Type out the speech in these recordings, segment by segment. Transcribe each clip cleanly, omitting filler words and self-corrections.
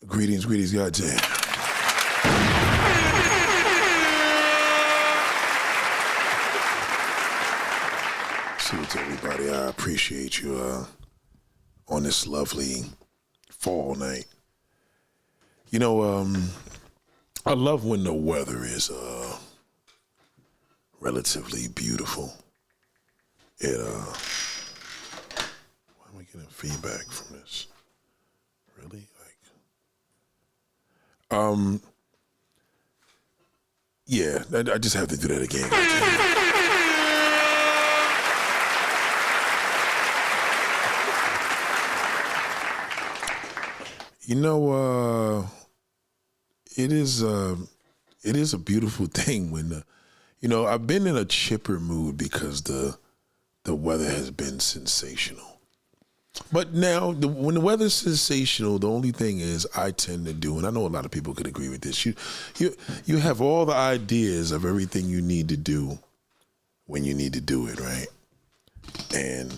Greetings, goddamn. Salute to everybody. I appreciate you on this lovely fall night. You know, I love when the weather is relatively beautiful. Why am I getting feedback from this? Really? Yeah, I just have to do that again. You know, it is a beautiful thing when, I've been in a chipper mood because the weather has been sensational. But now, when the weather's sensational, the only thing is I tend to do, and I know a lot of people could agree with this, you have all the ideas of everything you need to do when you need to do it, right? And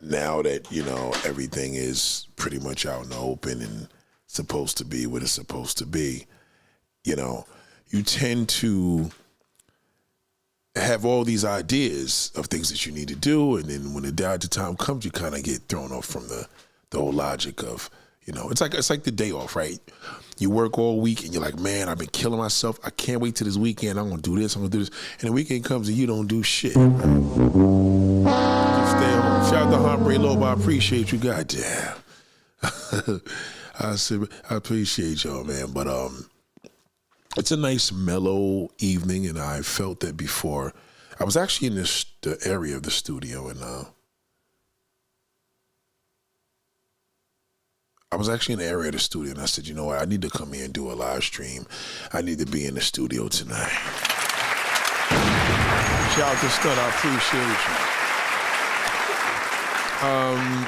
now that, everything is pretty much out in the open and supposed to be what it's supposed to be, you tend to have all these ideas of things that you need to do, and then when the time comes, you kind of get thrown off from the whole logic of, it's like the day off, right? You work all week and you're like, man, I've been killing myself. I can't wait till this weekend. I'm gonna do this. I'm gonna do this, and the weekend comes and you don't do shit. Just stay home. Shout out to Hombre Lobo. I appreciate you, goddamn. I appreciate y'all, man. But it's a nice mellow evening, and I felt that before. I was actually in the area of the studio, and I said, you know what, I need to come here and do a live stream. I need to be in the studio tonight. Shout out to Stunner, I appreciate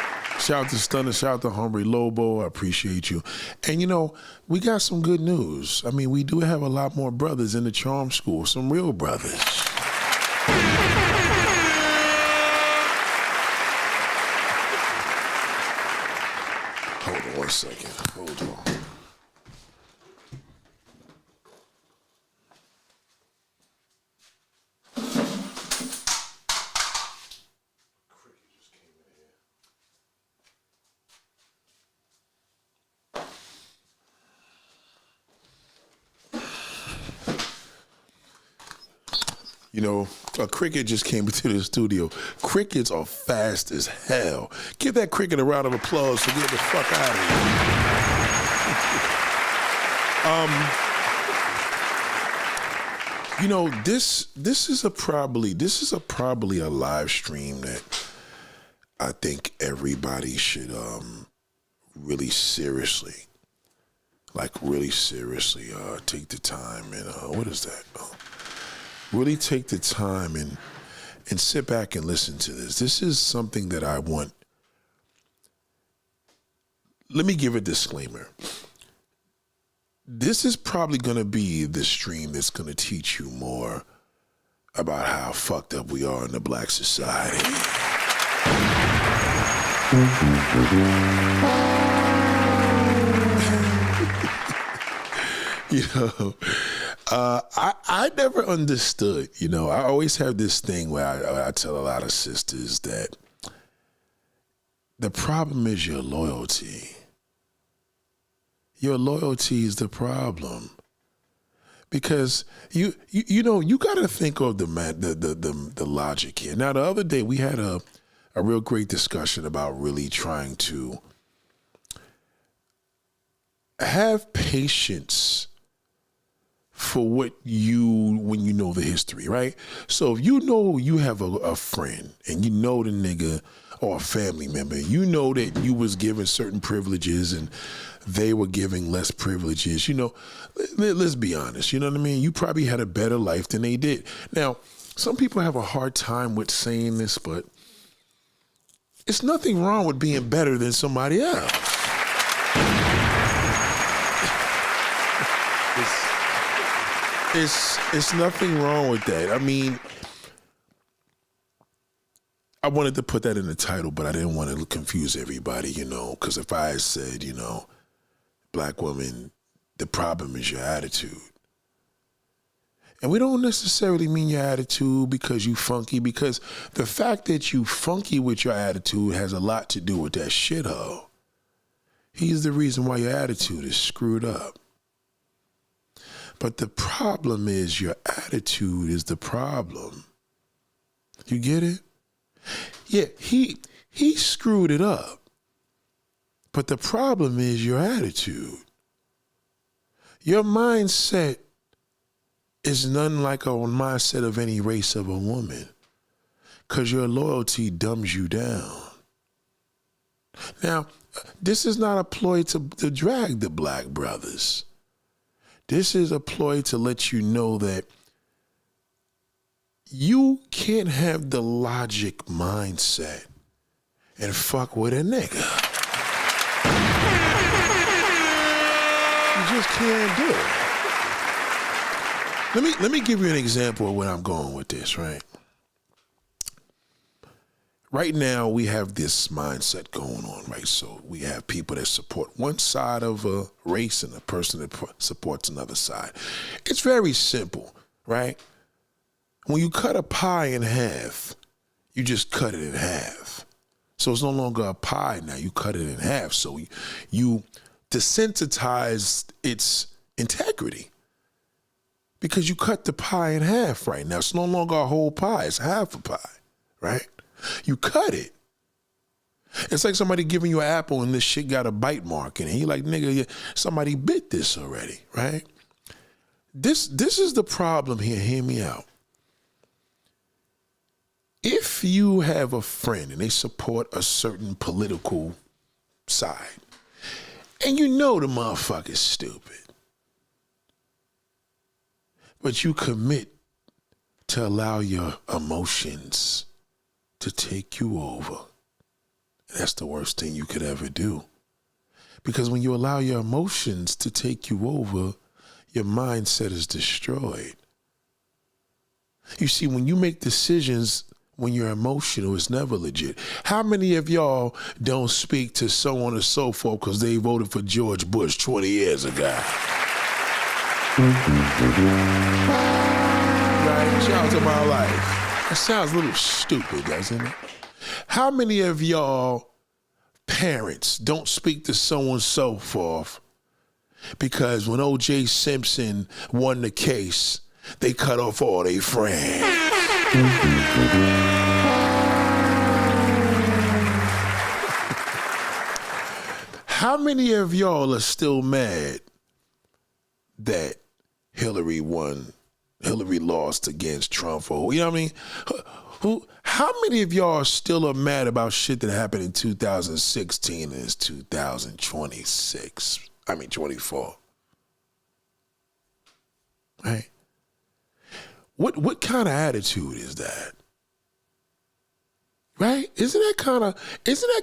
you. Shout out to Stunner, shout out to Hombre Lobo, I appreciate you. And we got some good news. I mean, we do have a lot more brothers in the Charm School, some real brothers. Hold on 1 second, hold on. A cricket just came into the studio. Crickets are fast as hell. Give that cricket a round of applause for getting the fuck out of here. This is probably a live stream that I think everybody should really seriously take the time and what is that? Really take the time and sit back and listen to this. This is something that I want. Let me give a disclaimer. This is probably going to be the stream that's going to teach you more about how fucked up we are in the black society. I never understood, I always have this thing where I tell a lot of sisters that the problem is your loyalty. Your loyalty is the problem. Because you got to think of the logic here. Now, the other day we had a real great discussion about really trying to have patience for when you know the history, right? So if you have a friend and you know the nigga or a family member, that you was given certain privileges and they were giving less privileges, let's be honest, you know what I mean? You probably had a better life than they did. Now, some people have a hard time with saying this, but it's nothing wrong with being better than somebody else. It's nothing wrong with that. I mean, I wanted to put that in the title, but I didn't want to confuse everybody, because if I had said, black woman, the problem is your attitude. And we don't necessarily mean your attitude because you funky, because the fact that you funky with your attitude has a lot to do with that shithole. He's the reason why your attitude is screwed up. But the problem is your attitude is the problem. You get it? Yeah, he screwed it up. But the problem is your attitude. Your mindset is none like a mindset of any race of a woman, because your loyalty dumbs you down. Now, this is not a ploy to drag the black brothers. This is a ploy to let you know that you can't have the logic mindset and fuck with a nigga. You just can't do it. Let me give you an example of where I'm going with this, right? Right now, we have this mindset going on, right? So we have people that support one side of a race and a person that supports another side. It's very simple, right? When you cut a pie in half, you just cut it in half. So it's no longer a pie now, you cut it in half. So you desensitize its integrity. Because you cut the pie in half right now. It's no longer a whole pie, it's half a pie, right? You cut it. It's like somebody giving you an apple and this shit got a bite mark in it. You're like, nigga, somebody bit this already, right? This is the problem here. Hear me out. If you have a friend and they support a certain political side, and you know the motherfucker's stupid, but you commit to allow your emotions to take you over. That's the worst thing you could ever do. Because when you allow your emotions to take you over, your mindset is destroyed. You see, when you make decisions when you're emotional, it's never legit. How many of y'all don't speak to so on and so forth because they voted for George Bush 20 years ago? Right? Shout out to my life. That sounds a little stupid, doesn't it? How many of y'all parents don't speak to so and so forth because when O.J. Simpson won the case, they cut off all their friends? How many of y'all are still mad that Hillary lost against Trump? Or, you know what I mean? How many of y'all still are mad about shit that happened in 2016 and it's 24? Right? What kind of attitude is that? Right? Isn't that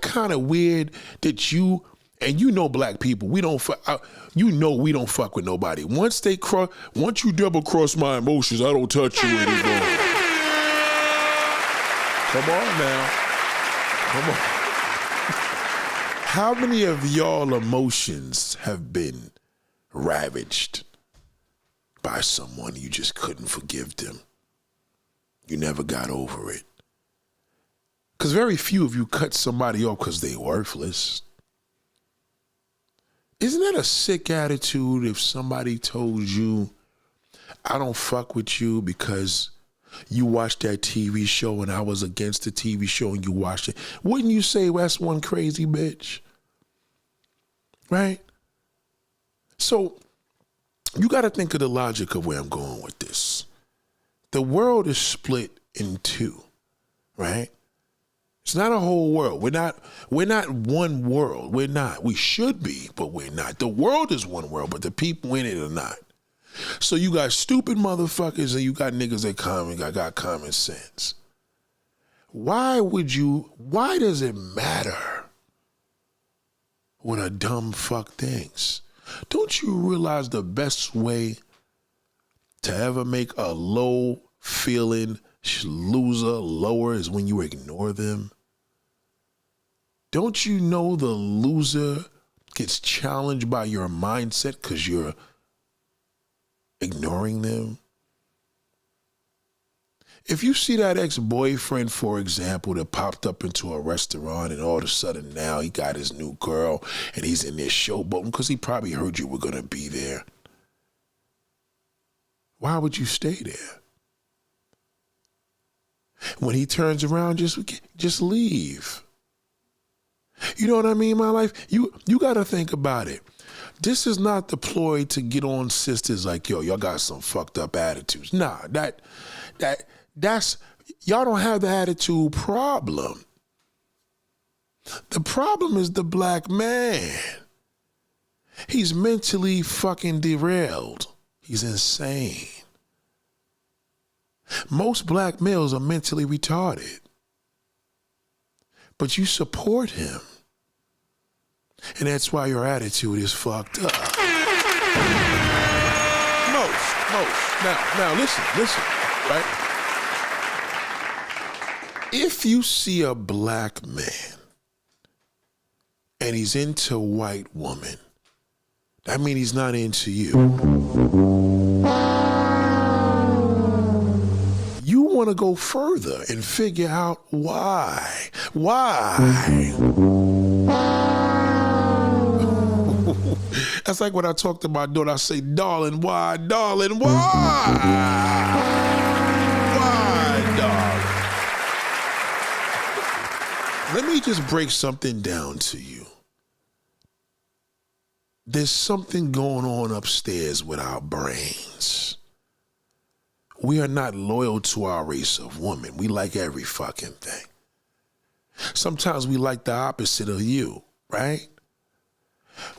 kind of weird that you know black people, we don't fuck with nobody. Once you double cross my emotions, I don't touch you anymore. Come on now. Come on. How many of y'all emotions have been ravaged by someone you just couldn't forgive them? You never got over it. Because very few of you cut somebody off because they worthless. Isn't that a sick attitude if somebody told you, I don't fuck with you because you watched that TV show and I was against the TV show and you watched it? Wouldn't you say, well, that's one crazy bitch? Right? So you got to think of the logic of where I'm going with this. The world is split in two, right? It's not a whole world. We're not one world. We're not. We should be, but we're not. The world is one world, but the people in it are not. So you got stupid motherfuckers and you got niggas that got common sense. Why does it matter what a dumb fuck thinks? Don't you realize the best way to ever make a low feeling loser lower is when you ignore them? Don't you know the loser gets challenged by your mindset because you're ignoring them. If you see that ex-boyfriend, for example, that popped up into a restaurant and all of a sudden now he got his new girl and he's in there showboating because he probably heard you were going to be there. Why would you stay there? When he turns around, just leave. You know what I mean, my life? You got to think about it. This is not the ploy to get on sisters like, yo, y'all got some fucked up attitudes. Nah, that's y'all don't have the attitude problem. The problem is the black man. He's mentally fucking derailed. He's insane. Most black males are mentally retarded. But you support him. And that's why your attitude is fucked up. Most. Now listen, right? If you see a black man and he's into a white woman, that means he's not into you. You want to go further and figure out why. That's like when I talk to my daughter, I say, darling, why? Darling, why? Why, darling? Let me just break something down to you. There's something going on upstairs with our brains. We are not loyal to our race of women. We like every fucking thing. Sometimes we like the opposite of you, right?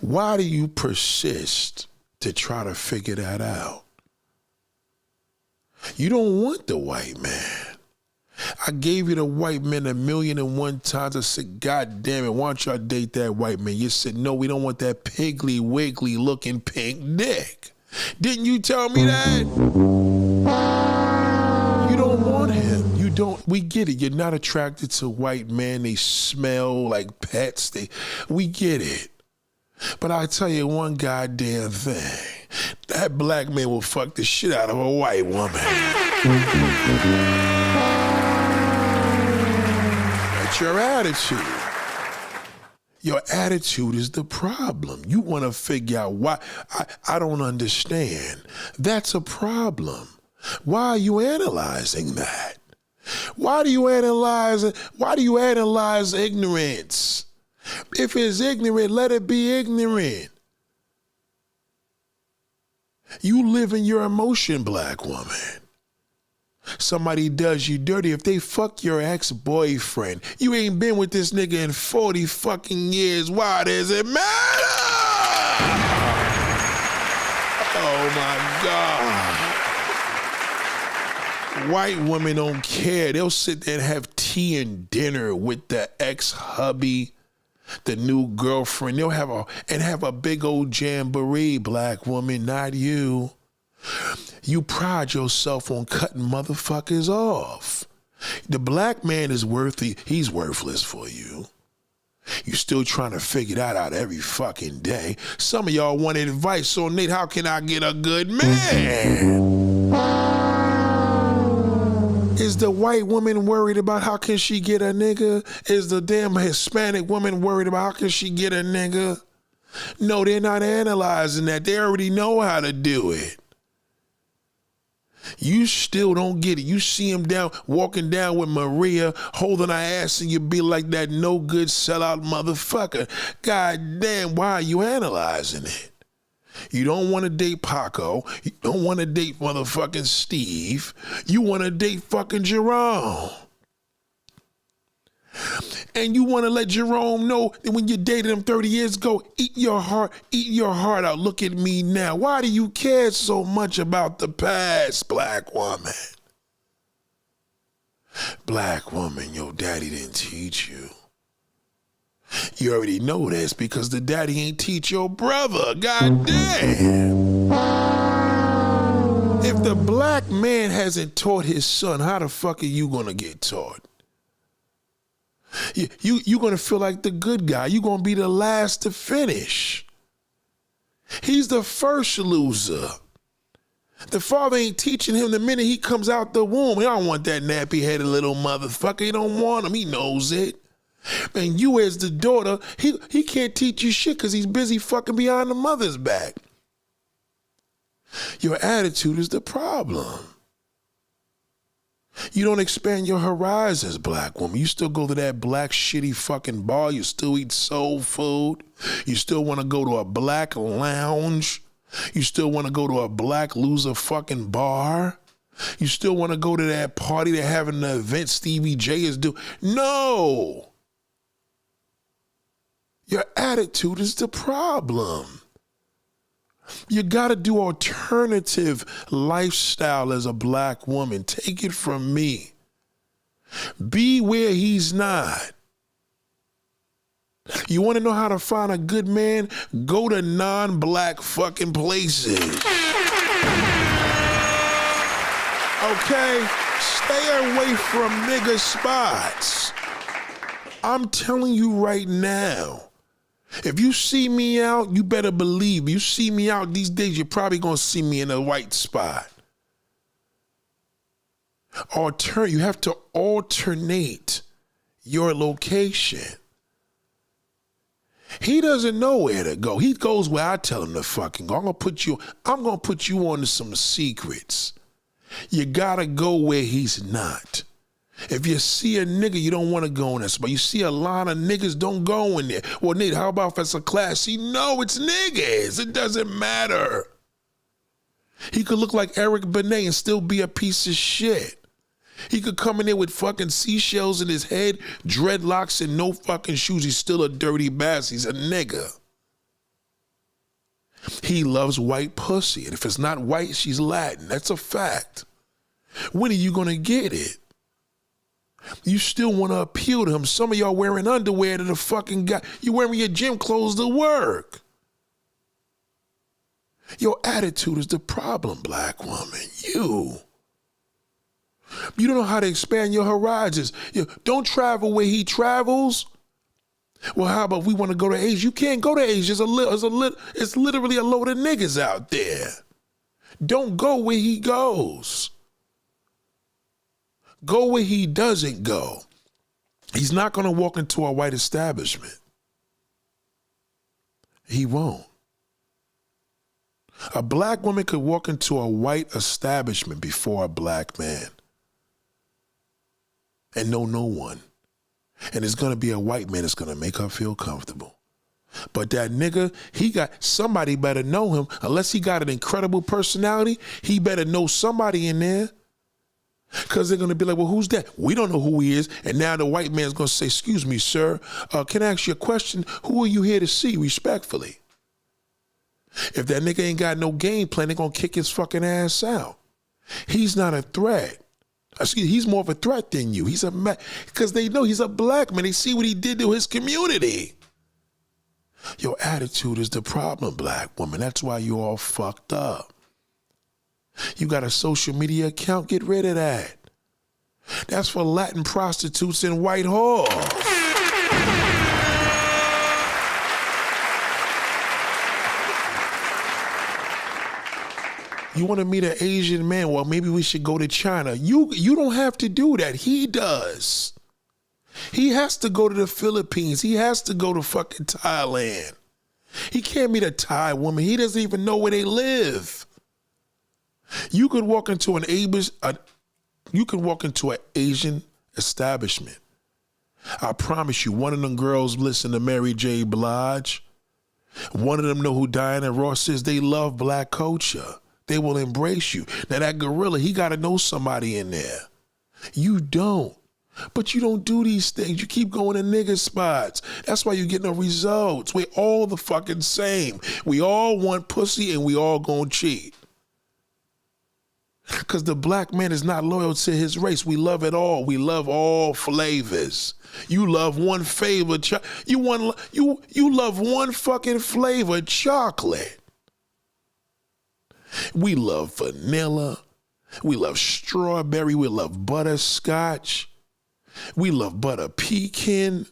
Why do you persist to try to figure that out? You don't want the white man. I gave you the white man 1,000,001 times. I said, God damn it, why don't y'all date that white man? You said, no, we don't want that piggly wiggly looking pink dick. Didn't you tell me that? You don't want him. You don't. We get it. You're not attracted to white men. They smell like pets. We get it. But I tell you one goddamn thing. That black man will fuck the shit out of a white woman. That's your attitude. Your attitude is the problem. You want to figure out why. I don't understand. That's a problem. Why are you analyzing that? Why do you analyze ignorance? If it's ignorant, let it be ignorant. You live in your emotion, black woman. Somebody does you dirty. If they fuck your ex-boyfriend, you ain't been with this nigga in 40 fucking years. Why does it matter? Oh my God. White women don't care. They'll sit there and have tea and dinner with the ex-hubby, the new girlfriend. They'll have a big old jamboree, black woman, not you. You pride yourself on cutting motherfuckers off. The black man is he's worthless for you. You still trying to figure that out every fucking day. Some of y'all want advice, so Nate, how can I get a good man? Is the white woman worried about how can she get a nigga? Is the damn Hispanic woman worried about how can she get a nigga? No, they're not analyzing that. They already know how to do it. You still don't get it. You see him walking down with Maria, holding her ass, and you be like that no good sellout motherfucker. God damn, why are you analyzing it? You don't want to date Paco. You don't want to date motherfucking Steve. You want to date fucking Jerome. And you want to let Jerome know that when you dated him 30 years ago, eat your heart out. Look at me now. Why do you care so much about the past, black woman? Black woman, your daddy didn't teach you. You already know this because the daddy ain't teach your brother. God damn. If the black man hasn't taught his son, how the fuck are you gonna get taught? You're going to feel like the good guy. You're going to be the last to finish. He's the first loser. The father ain't teaching him the minute he comes out the womb. He don't want that nappy-headed little motherfucker. He don't want him. He knows it. Man, you as the daughter, he can't teach you shit because he's busy fucking behind the mother's back. Your attitude is the problem. You don't expand your horizons, black woman. You still go to that black shitty fucking bar. You still eat soul food. You still want to go to a black lounge. You still want to go to a black loser fucking bar. You still want to go to that party they're having the event Stevie J is doing. No. Your attitude is the problem. You got to do alternative lifestyle as a black woman. Take it from me. Be where he's not. You want to know how to find a good man? Go to non-black fucking places. Okay? Stay away from nigga spots. I'm telling you right now. If you see me out, you better believe. You see me out these days, you're probably going to see me in a white spot. You have to alternate your location. He doesn't know where to go. He goes where I tell him to fucking go. I'm going to put you on to some secrets. You got to go where he's not. If you see a nigga, you don't want to go in that spot. You see a line of niggas, don't go in there. Well, nigga, how about if it's a class? No, it's niggas. It doesn't matter. He could look like Eric Benet and still be a piece of shit. He could come in there with fucking seashells in his head, dreadlocks, and no fucking shoes. He's still a dirty bastard. He's a nigga. He loves white pussy. And if it's not white, she's Latin. That's a fact. When are you going to get it? You still want to appeal to him. Some of y'all wearing underwear to the fucking guy. You wearing your gym clothes to work. Your attitude is the problem, black woman. You don't know how to expand your horizons. Don't travel where he travels. Well, how about we want to go to Asia? You can't go to Asia. It's literally a load of niggas out there. Don't go where he goes. Go where he doesn't go. He's not going to walk into a white establishment. He won't. A black woman could walk into a white establishment before a black man and know no one. And it's going to be a white man that's going to make her feel comfortable. But that nigga, somebody better know him. Unless he got an incredible personality, he better know somebody in there. Because they're going to be like, well, who's that? We don't know who he is. And now the white man's going to say, excuse me, sir, can I ask you a question? Who are you here to see, respectfully? If that nigga ain't got no game plan, they're going to kick his fucking ass out. He's not a threat. He's more of a threat than you. He's because they know he's a black man. They see what he did to his community. Your attitude is the problem, black woman. That's why you're all fucked up. You got a social media account, get rid of that. That's for Latin prostitutes in Whitehall. You want to meet an Asian man? Well, maybe we should go to China. You don't have to do that. He does. He has to go to the Philippines. He has to go to fucking Thailand. He can't meet a Thai woman. He doesn't even know where they live. You could walk into an Asian establishment. I promise you, one of them girls listen to Mary J. Blige. One of them know who Diana Ross is. They love black culture. They will embrace you. Now that gorilla, he got to know somebody in there. You don't. But you don't do these things. You keep going to nigga spots. That's why you get no results. We're all the fucking same. We all want pussy and we all gonna cheat. Because the black man is not loyal to his race. We love it all. We love all flavors. You love one flavor. You love one fucking flavor, chocolate. We love vanilla. We love strawberry. We love butterscotch. We love butter pecan.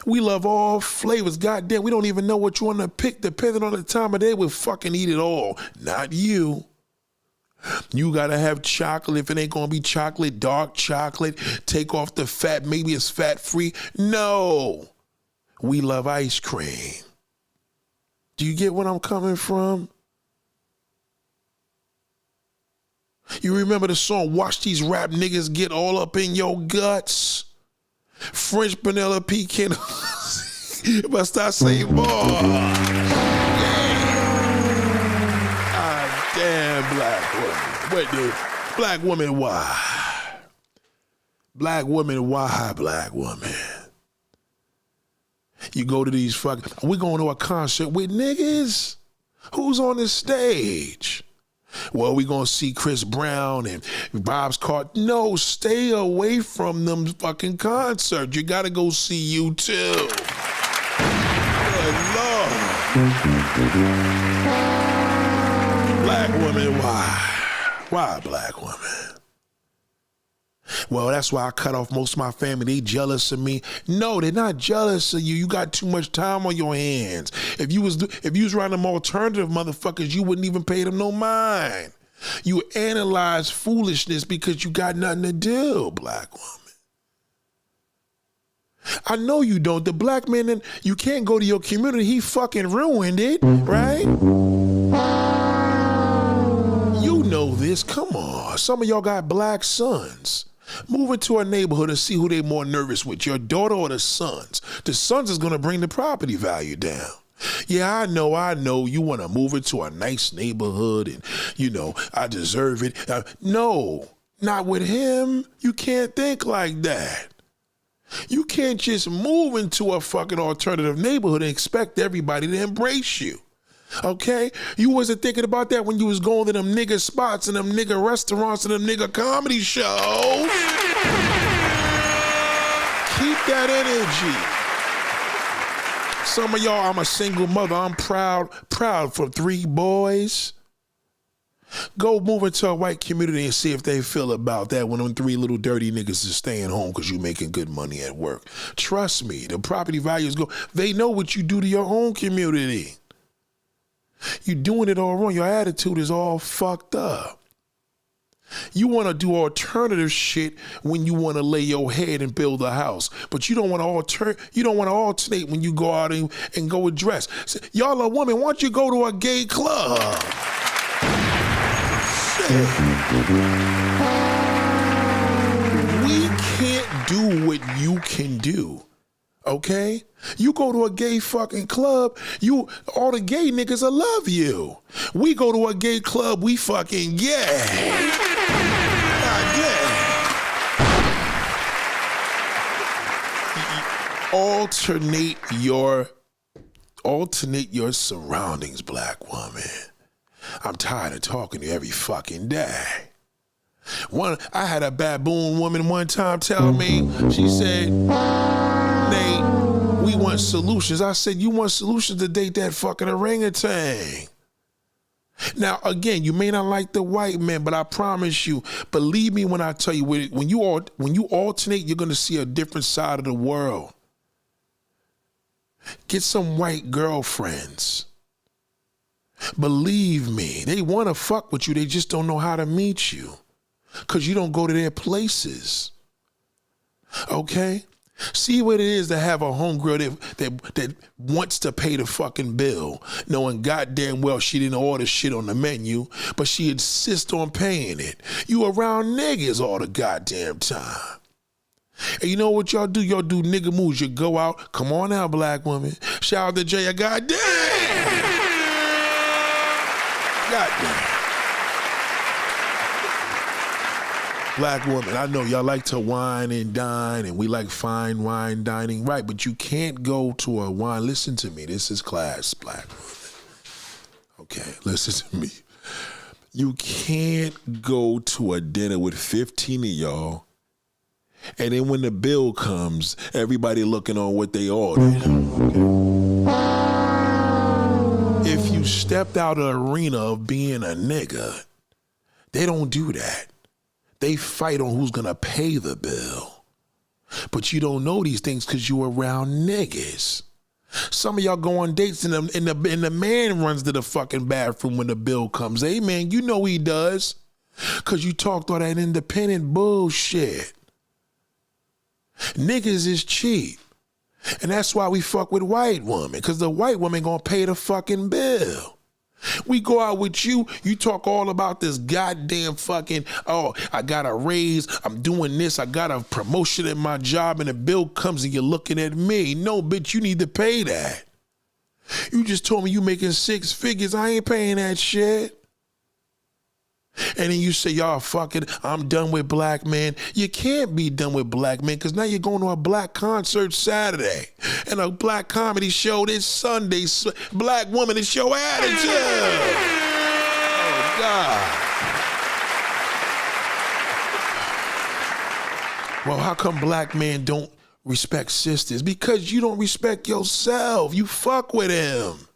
We love all flavors. Goddamn, we don't even know what you want to pick depending on the time of day. We'll fucking eat it all. Not you. You gotta have chocolate. If it ain't gonna be chocolate, dark chocolate. Take off the fat. Maybe it's fat free. No. We love ice cream. Do you get where I'm coming from? You remember the song, Watch These Rap Niggas Get All Up in Your Guts? French vanilla pecan. If I start saying more. Yeah. Damn, black woman. Wait, dude. Black woman, why? Black woman, why, black woman? You go to these fucking, we going to a concert with niggas? Who's on the stage? Well, we gonna see Chris Brown and Bob's Cart. No, stay away from them fucking concerts. You gotta go see U2. Good Lord. Black woman, why? Why black woman? Well, that's why I cut off most of my family. They jealous of me. No, they're not jealous of you. You got too much time on your hands. If you was around them alternative motherfuckers, you wouldn't even pay them no mind. You analyze foolishness because you got nothing to do, black woman. I know you don't. The black man, you can't go to your community. He fucking ruined it, right? You know this. Come on. Some of y'all got black sons. Move into a neighborhood and see who they more nervous with, your daughter or the sons. The sons is going to bring the property value down. Yeah, I know. You want to move into a nice neighborhood and, I deserve it. No, not with him. You can't think like that. You can't just move into a fucking alternative neighborhood and expect everybody to embrace you. Okay? You wasn't thinking about that when you was going to them nigga spots and them nigga restaurants and them nigga comedy shows. Keep that energy. Some of y'all, I'm a single mother. I'm proud for 3 boys. Go move into a white community and see if they feel about that when them 3 little dirty niggas is staying home because you making good money at work. Trust me, the property values go. They know what you do to your own community. You doing it all wrong. Your attitude is all fucked up. You want to do alternative shit when you want to lay your head and build a house, but you don't want to alternate when you go out and go and dress. Y'all a woman, why don't you go to a gay club? Shit. We can't do what you can do. Okay? You go to a gay fucking club, all the gay niggas will love you. We go to a gay club, we fucking gay. God damn. Alternate your surroundings, black woman. I'm tired of talking to you every fucking day. I had a baboon woman one time tell me, she said, Nate, we want solutions. I said, you want solutions to date that fucking orangutan. Now, again, you may not like the white man, but I promise you, believe me when I tell you, when you alternate, you're going to see a different side of the world. Get some white girlfriends. Believe me, they want to fuck with you. They just don't know how to meet you because you don't go to their places. Okay? See what it is to have a homegirl that wants to pay the fucking bill, knowing goddamn well she didn't order shit on the menu, but she insists on paying it. You around niggas all the goddamn time. And you know what y'all do? Y'all do nigga moves. You go out. Come on now, black woman. Shout out to Jay. Goddamn. Goddamn. Black woman, I know y'all like to wine and dine, and we like fine wine dining, right? But you can't go to a wine. Listen to me. This is class, black woman. Okay, listen to me. You can't go to a dinner with 15 of y'all, and then when the bill comes, everybody looking on what they ordered. Okay. If you stepped out of the arena of being a nigga, they don't do that. They fight on who's gonna pay the bill. But you don't know these things because you around niggas. Some of y'all go on dates and the man runs to the fucking bathroom when the bill comes. Hey man, you know he does. Cause you talked all that independent bullshit. Niggas is cheap. And that's why we fuck with white women. Cause the white woman gonna pay the fucking bill. We go out with you, you talk all about this goddamn fucking, oh, I got a raise, I'm doing this, I got a promotion in my job, and the bill comes and you're looking at me. No, bitch, you need to pay that. You just told me you making 6 figures, I ain't paying that shit. And then you say, y'all fucking, I'm done with black men. You can't be done with black men because now you're going to a black concert Saturday and a black comedy show this Sunday. Black woman, it's your attitude. Oh, God. Well, how come black men don't respect sisters? Because you don't respect yourself. You fuck with him.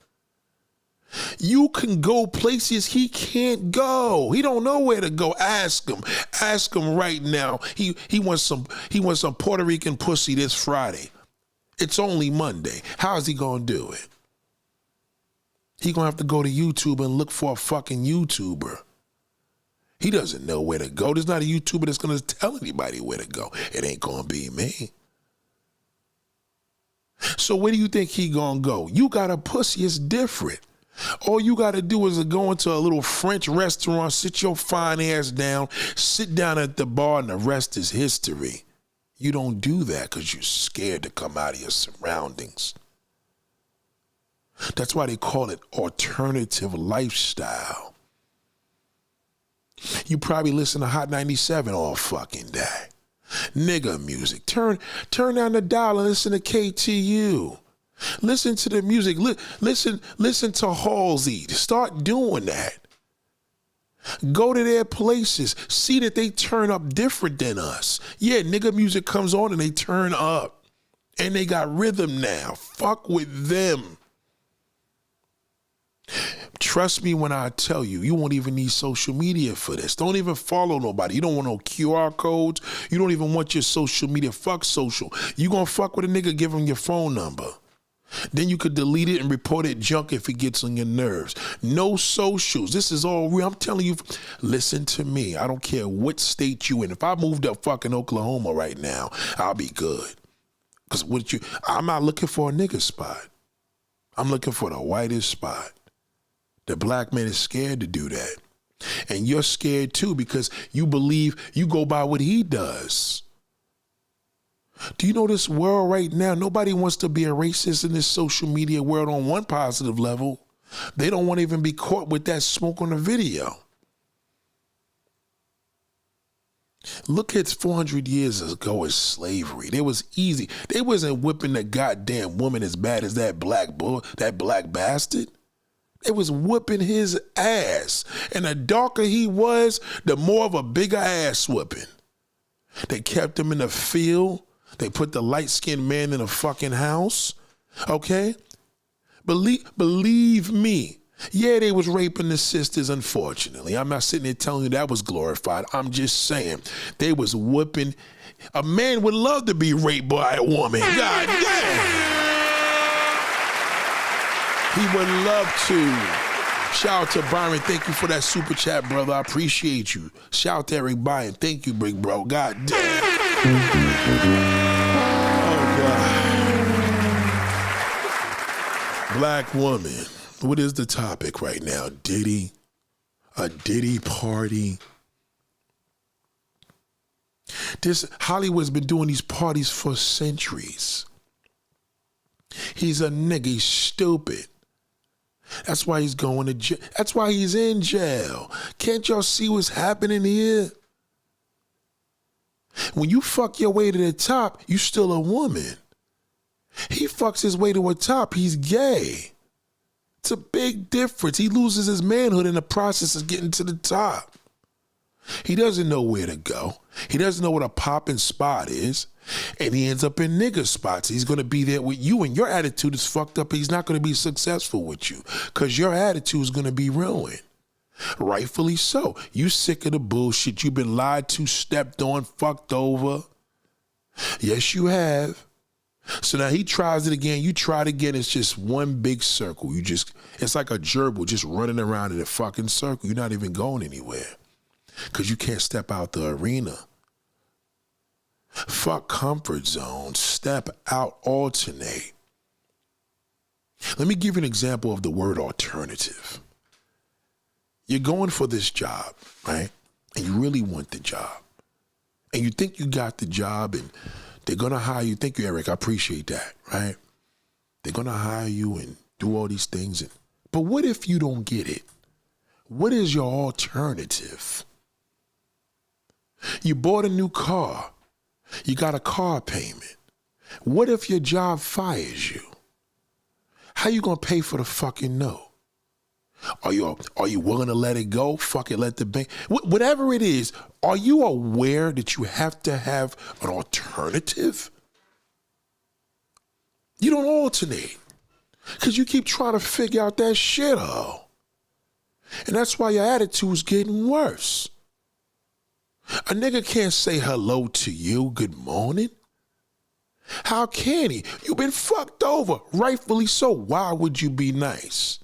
You can go places he can't go. He don't know where to go. Ask him. Ask him right now. He wants some Puerto Rican pussy this Friday. It's only Monday. How is he gonna do it? He gonna have to go to YouTube and look for a fucking YouTuber. He doesn't know where to go. There's not a YouTuber that's gonna tell anybody where to go. It ain't gonna be me. So where do you think he gonna go? You got a pussy, it's different. All you got to do is go into a little French restaurant, sit your fine ass down, sit down at the bar, and the rest is history. You don't do that because you're scared to come out of your surroundings. That's why they call it alternative lifestyle. You probably listen to Hot 97 all fucking day. Nigga music. Turn down the dial and listen to KTU. Listen to the music. Listen to Halsey. Start doing that. Go to their places. See that they turn up different than us. Yeah, nigga music comes on and they turn up. And they got rhythm now. Fuck with them. Trust me when I tell you, you won't even need social media for this. Don't even follow nobody. You don't want no QR codes. You don't even want your social media. Fuck social. You gonna fuck with a nigga, give him your phone number. Then you could delete it and report it junk if it gets on your nerves. No socials. This is all real. I'm telling you, listen to me. I don't care what state you in. If I moved up fucking Oklahoma right now, I'll be good. Because I'm not looking for a nigga spot. I'm looking for the whitest spot. The black man is scared to do that. And you're scared too because you believe you go by what he does. Do you know this world right now? Nobody wants to be a racist in this social media world on one positive level. They don't want to even be caught with that smoke on the video. Look at 400 years ago as slavery. It was easy. They wasn't whipping the goddamn woman as bad as that black bastard. They was whipping his ass. And the darker he was, the more of a bigger ass whipping. They kept him in the field. They put the light-skinned man in a fucking house, okay? Believe me. Yeah, they was raping the sisters, unfortunately. I'm not sitting there telling you that was glorified. I'm just saying they was whooping. A man would love to be raped by a woman. God damn. He would love to. Shout out to Byron. Thank you for that super chat, brother. I appreciate you. Shout out to Eric Byron. Thank you, big bro. God damn. Oh, God. Black woman. What is the topic right now? Diddy? A Diddy party? Hollywood's been doing these parties for centuries. He's a nigga. He's stupid. That's why he's going to jail. That's why he's in jail. Can't y'all see what's happening here? When you fuck your way to the top, you still a woman. He fucks his way to a top, he's gay. It's a big difference. He loses his manhood in the process of getting to the top. He doesn't know where to go. He doesn't know what a popping spot is. And he ends up in nigger spots. He's going to be there with you and your attitude is fucked up. He's not going to be successful with you because your attitude is going to be ruined. Rightfully so. You sick of the bullshit. You've been lied to, stepped on, fucked over. Yes, you have. So now he tries it again. You try it again. It's just one big circle. It's like a gerbil just running around in a fucking circle. You're not even going anywhere because you can't step out the arena. Fuck comfort zone. Step out, alternate. Let me give you an example of the word alternative. You're going for this job, right? And you really want the job. And you think you got the job and they're going to hire you. Thank you, Eric. I appreciate that, right? They're going to hire you and do all these things. But what if you don't get it? What is your alternative? You bought a new car. You got a car payment. What if your job fires you? How you going to pay for the fucking note? Are you willing to let it go? Fuck it, let the bank. Whatever it is, are you aware that you have to have an alternative? You don't alternate because you keep trying to figure out that shit out. And that's why your attitude's getting worse. A nigga can't say hello to you, good morning. How can he? You've been fucked over, rightfully so. Why would you be nice?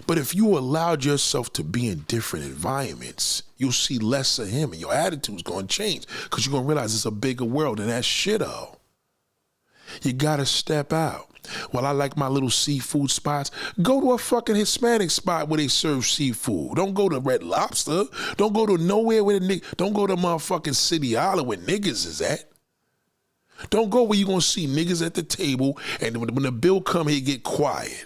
But if you allowed yourself to be in different environments, you'll see less of him and your attitude's going to change because you're going to realize it's a bigger world and that shit-o. You got to step out. Well, I like my little seafood spots. Go to a fucking Hispanic spot where they serve seafood. Don't go to Red Lobster. Don't go to nowhere where don't go to motherfucking City Island where niggas is at. Don't go where you're going to see niggas at the table and when the bill come here, get quiet.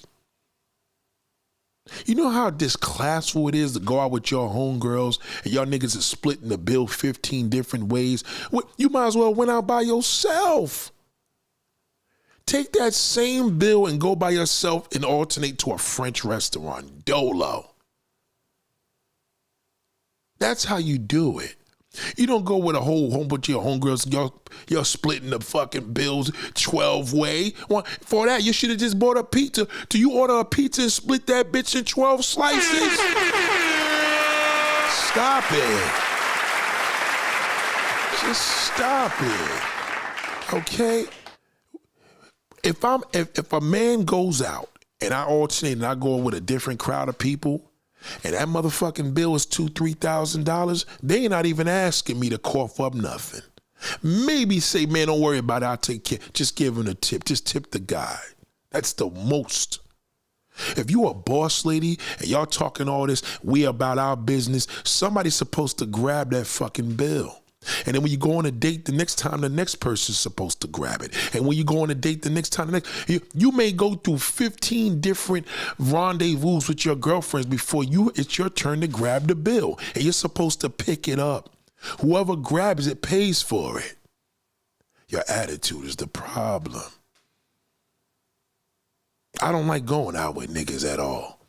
You know how disclassful it is to go out with your homegirls and y'all niggas are splitting the bill 15 different ways? You might as well went out by yourself. Take that same bill and go by yourself and alternate to a French restaurant, Dolo. That's how you do it. You don't go with a whole bunch of your homegirls, y'all splitting the fucking bills 12 way. For that, you should have just bought a pizza. Do you order a pizza and split that bitch in 12 slices? Stop it. Just stop it. Okay? If a man goes out and I alternate and I go with a different crowd of people, and that motherfucking bill is $2,000-$3,000, they ain't not even asking me to cough up nothing. Maybe say, man, don't worry about it, I'll take care. Just give him a tip. Just tip the guy. That's the most. If you a boss lady and y'all talking all this, we about our business, somebody's supposed to grab that fucking bill. And then when you go on a date the next time, the next person's supposed to grab it. And when you go on a date the next time, you may go through 15 different rendezvous with your girlfriends before it's your turn to grab the bill. And you're supposed to pick it up. Whoever grabs it pays for it. Your attitude is the problem. I don't like going out with niggas at all.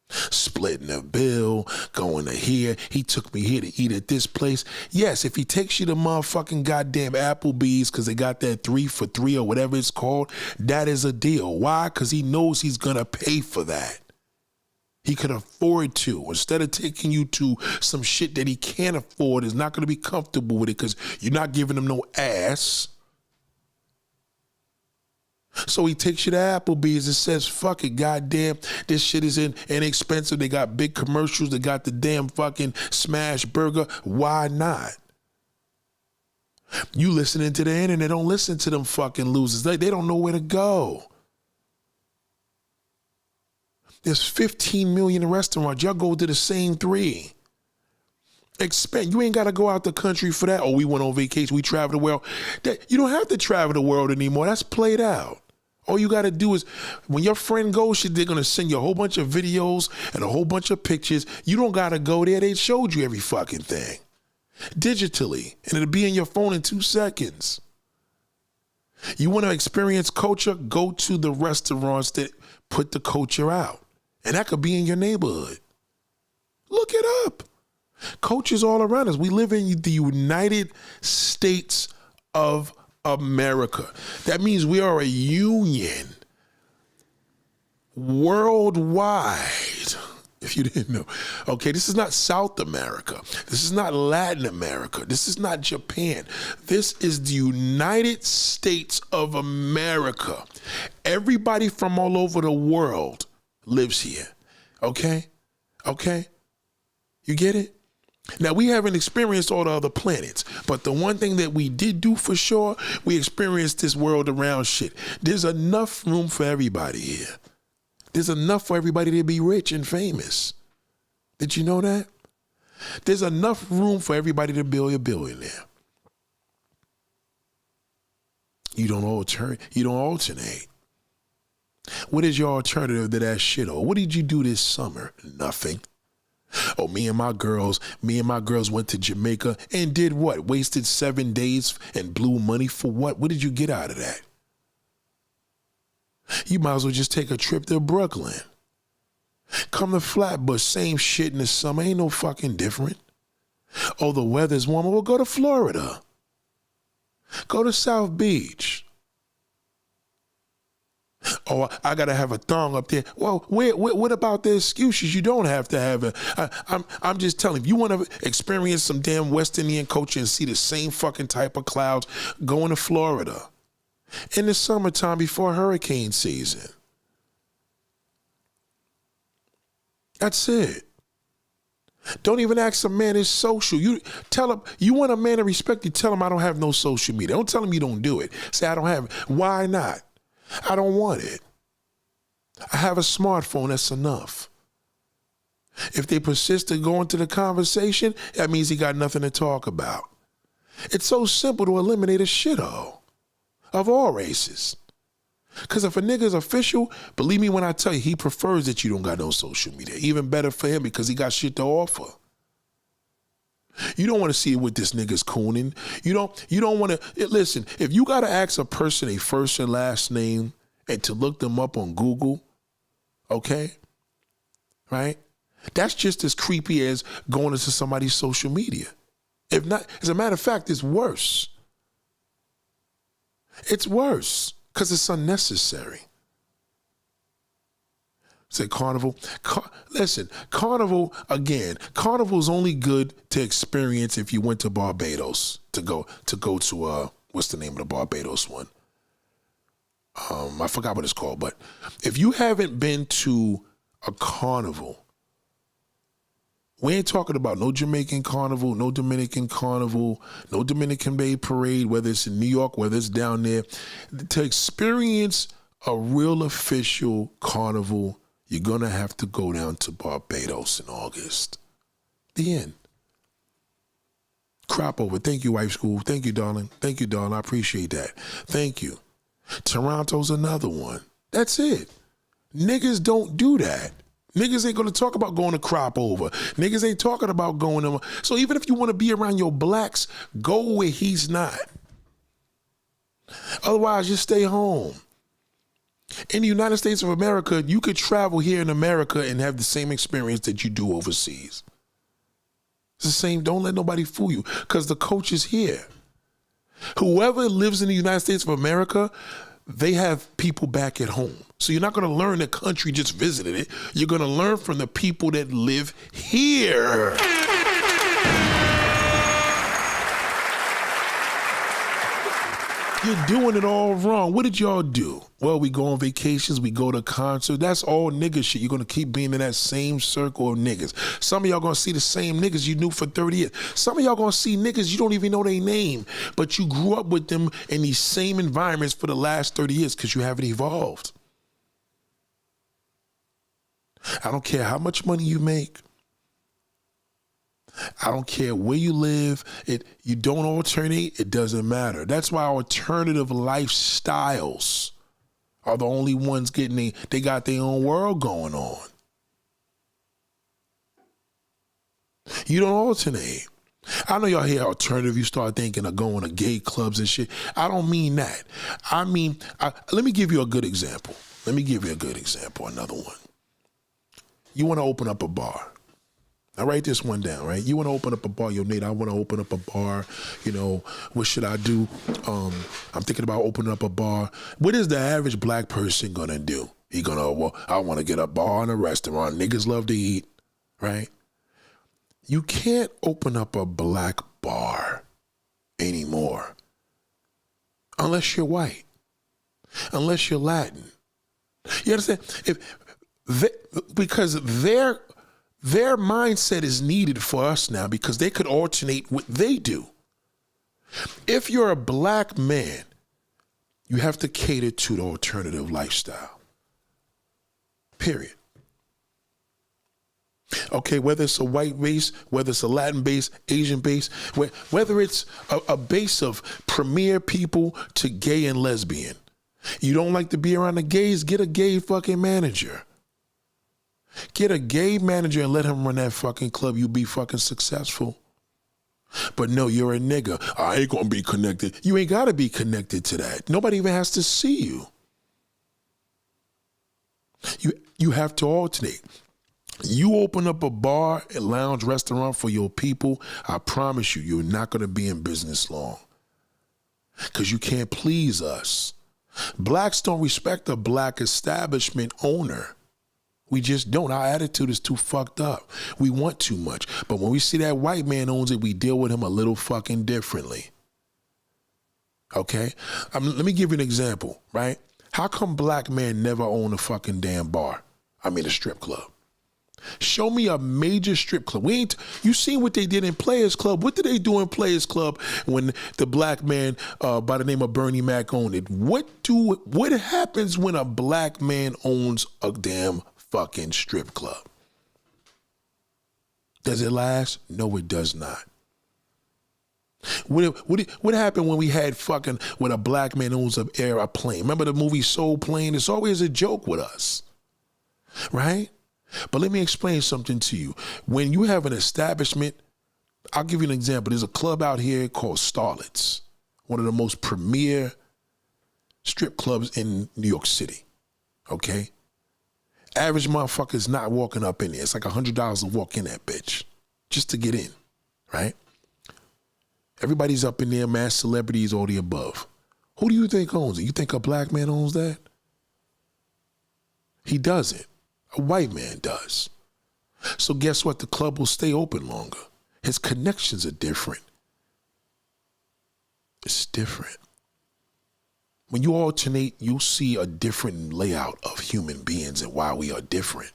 Splitting a bill, going to here. He took me here to eat at this place. Yes, if he takes you to motherfucking goddamn Applebee's because they got that 3 for $3 or whatever it's called, that is a deal. Why? Because he knows he's going to pay for that. He could afford to. Instead of taking you to some shit that he can't afford, is not going to be comfortable with it because you're not giving him no ass. So he takes you to Applebee's and says, fuck it, goddamn, this shit is inexpensive. They got big commercials. They got the damn fucking smash burger. Why not? You listening to the internet, don't listen to them fucking losers. They don't know where to go. There's 15 million restaurants. Y'all go to the same 3. You ain't got to go out the country for that. Oh, we went on vacation. We traveled the world. You don't have to travel the world anymore. That's played out. All you got to do is when your friend goes, they're going to send you a whole bunch of videos and a whole bunch of pictures. You don't got to go there. They showed you every fucking thing digitally, and it'll be in your phone in 2 seconds. You want to experience culture? Go to the restaurants that put the culture out. And that could be in your neighborhood. Look it up. Culture's all around us. We live in the United States of America. That means we are a union worldwide. If you didn't know. Okay, this is not South America. This is not Latin America. This is not Japan. This is the United States of America. Everybody from all over the world lives here. Okay? Okay? You get it? Now, we haven't experienced all the other planets, but the one thing that we did do for sure, we experienced this world around shit. There's enough room for everybody here. There's enough for everybody to be rich and famous. Did you know that? There's enough room for everybody to be a billionaire. You don't alternate. What is your alternative to that shit? Or what did you do this summer? Nothing. Oh, me and my girls went to Jamaica and did what? Wasted 7 days and blew money for what? What did you get out of that? You might as well just take a trip to Brooklyn. Come to Flatbush, same shit in the summer, ain't no fucking different. Oh, the weather's warmer, well, go to Florida. Go to South Beach. Oh, I gotta have a thong up there. Well, what about the excuses? You don't have to have it. I'm just telling you, if you want to experience some damn West Indian culture and see the same fucking type of clouds, go to Florida. In the summertime before hurricane season. That's it. Don't even ask a man his social. You tell him, you want a man to respect you, tell him I don't have no social media. Don't tell him you don't do it. Say I don't have it. Why not? I don't want it. I have a smartphone, that's enough. If they persist to go into the conversation, that means he got nothing to talk about. It's so simple to eliminate a shithole of all races. Because if a nigga's official, believe me when I tell you, he prefers that you don't got no social media. Even better for him because he got shit to offer. You don't want to see what this nigga's cooning. You don't want to, listen, if you got to ask a person a first and last name and to look them up on Google, okay, right? That's just as creepy as going into somebody's social media. If not, as a matter of fact, it's worse. It's worse because it's unnecessary. Say Carnival. Listen, Carnival, again, Carnival's only good to experience if you went to Barbados to go to what's the name of the Barbados one? I forgot what it's called, but if you haven't been to a carnival, we ain't talking about no Jamaican carnival, no Dominican carnival, no Dominican Bay parade, whether it's in New York, whether it's down there. To experience a real official carnival, you're going to have to go down to Barbados in August. The end. Crop over. Thank you, Wife School. Thank you, darling. Thank you, darling. I appreciate that. Thank you. Toronto's another one. That's it. Niggas don't do that. Niggas ain't going to talk about going to crop over. Niggas ain't talking about going to. So even if you want to be around your blacks, go where he's not. Otherwise, just stay home. In the United States of America, you could travel here in America and have the same experience that you do overseas. It's the same. Don't let nobody fool you because the coach is here. Whoever lives in the United States of America, they have people back at home. So you're not going to learn the country just visited it. You're going to learn from the people that live here. You're doing it all wrong. What did y'all do? Well, we go on vacations, we go to concerts. That's all nigga shit. You're going to keep being in that same circle of niggas. Some of y'all going to see the same niggas you knew for 30 years. Some of y'all going to see niggas you don't even know their name, but you grew up with them in these same environments for the last 30 years because you haven't evolved. I don't care how much money you make. I don't care where you live. You don't alternate, it doesn't matter. That's why alternative lifestyles are the only ones they got their own world going on. You don't alternate. I know y'all hear alternative, you start thinking of going to gay clubs and shit. I don't mean that. I mean, let me give you a good example. Another one. You want to open up a bar. I write this one down, right? You want to open up a bar. Yo, Nate, I want to open up a bar. You know, what should I do? I'm thinking about opening up a bar. What is the average black person going to do? He gonna, well, I want to get a bar and a restaurant. Niggas love to eat, right? You can't open up a black bar anymore unless you're white, unless you're Latin. You understand? Because their mindset is needed for us now because they could alternate what they do. If you're a black man, you have to cater to the alternative lifestyle. Period. Okay, whether it's a white base, whether it's a Latin base, Asian base, whether it's a base of premier people to gay and lesbian. You don't like to be around the gays, get a gay fucking manager. Get a gay manager and let him run that fucking club. You be fucking successful. But no, you're a nigga. I ain't gonna be connected. You ain't gotta be connected to that. Nobody even has to see you. You have to alternate. You open up a bar, a lounge, restaurant for your people, I promise you, you're not gonna be in business long. Because you can't please us. Blacks don't respect a black establishment owner. We just don't. Our attitude is too fucked up. We want too much. But when we see that white man owns it, we deal with him a little fucking differently. Okay? Let me give you an example, right? How come black men never own a fucking damn bar? I mean a strip club. Show me a major strip club. You seen what they did in Players Club. What did they do in Players Club when the black man by the name of Bernie Mac owned it? What happens when a black man owns a damn fucking strip club? Does it last? No, it does not. What happened when we had fucking when a black man owns an airplane? Remember the movie Soul Plane? It's always a joke with us, right? But let me explain something to you. When you have an establishment, I'll give you an example. There's a club out here called Starlets, one of the most premier strip clubs in New York City, okay? Average motherfucker's not walking up in there. It's like $100 to walk in that bitch just to get in, right? Everybody's up in there, mass celebrities, all the above. Who do you think owns it? You think a black man owns that? He doesn't. A white man does. So guess what? The club will stay open longer. His connections are different. It's different. When you alternate, you'll see a different layout of human beings and why we are different.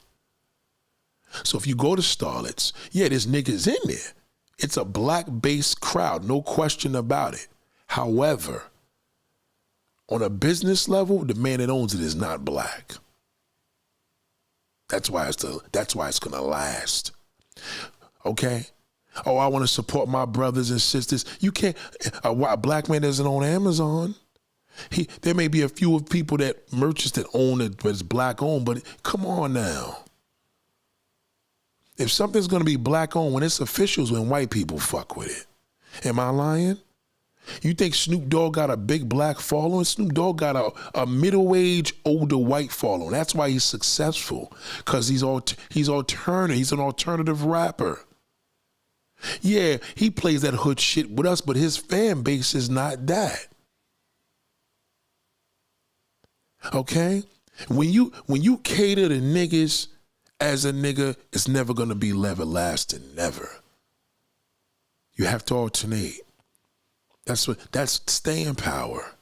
So if you go to Starlets, yeah, there's niggas in there. It's a black-based crowd, no question about it. However, on a business level, the man that owns it is not black. That's why it's gonna last. Okay? Oh, I want to support my brothers and sisters. You can't. A black man doesn't own Amazon. There may be a few people merchants that own it, but it's black owned. But come on now. If something's gonna be black owned, when it's officials, when white people fuck with it. Am I lying? You think Snoop Dogg got a big black following? Snoop Dogg got a middle-aged, older white following. That's why he's successful, because he's alternative. He's an alternative rapper. Yeah, he plays that hood shit with us, but his fan base is not that. Okay? When you cater to niggas as a nigga, it's never gonna be everlasting, never. You have to alternate. That's staying power.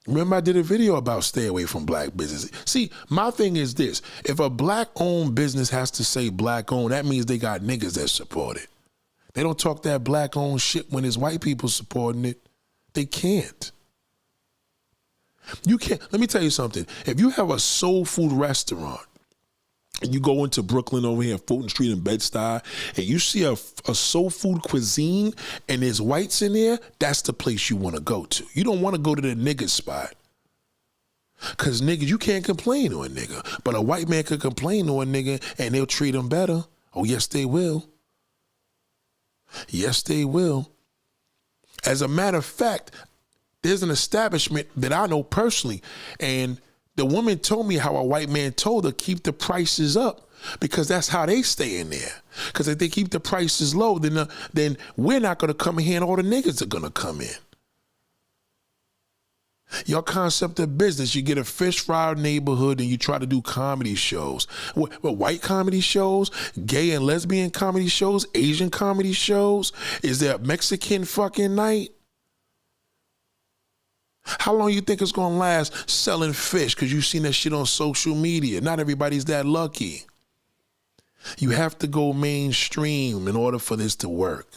Remember I did a video about stay away from black business. See, my thing is this. If a black-owned business has to say black-owned, that means they got niggas that support it. They don't talk that black-owned shit when it's white people supporting it. They can't. You can't. Let me tell you something. If you have a soul food restaurant, and you go into Brooklyn over here, Fulton Street in Bed-Stuy, and you see a soul food cuisine and there's whites in there, that's the place you want to go to. You don't want to go to the nigga spot. Because niggas, you can't complain to a nigga. But a white man could complain to a nigga and they'll treat him better. Oh, yes, they will. Yes, they will. As a matter of fact, there's an establishment that I know personally, and the woman told me how a white man told her keep the prices up because that's how they stay in there. Because if they keep the prices low, then we're not going to come in here and all the niggas are going to come in. Your concept of business, you get a fish fry neighborhood and you try to do comedy shows. What, white comedy shows, gay and lesbian comedy shows, Asian comedy shows? Is there a Mexican fucking night? How long you think it's gonna last selling fish because you've seen that shit on social media? Not everybody's that lucky. You have to go mainstream in order for this to work.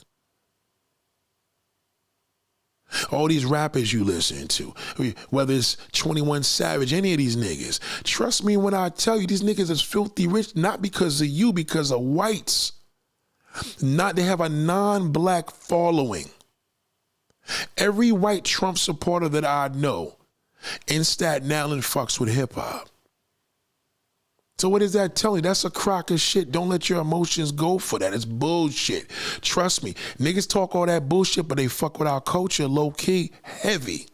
All these rappers you listen to, whether it's 21 Savage, any of these niggas, trust me when I tell you, these niggas is filthy rich, not because of you, because of whites. They have a non-black following. Every white Trump supporter that I know in Staten Island fucks with hip hop. So what is that telling you? That's a crock of shit. Don't let your emotions go for that. It's bullshit. Trust me. Niggas talk all that bullshit, but they fuck with our culture low key, heavy.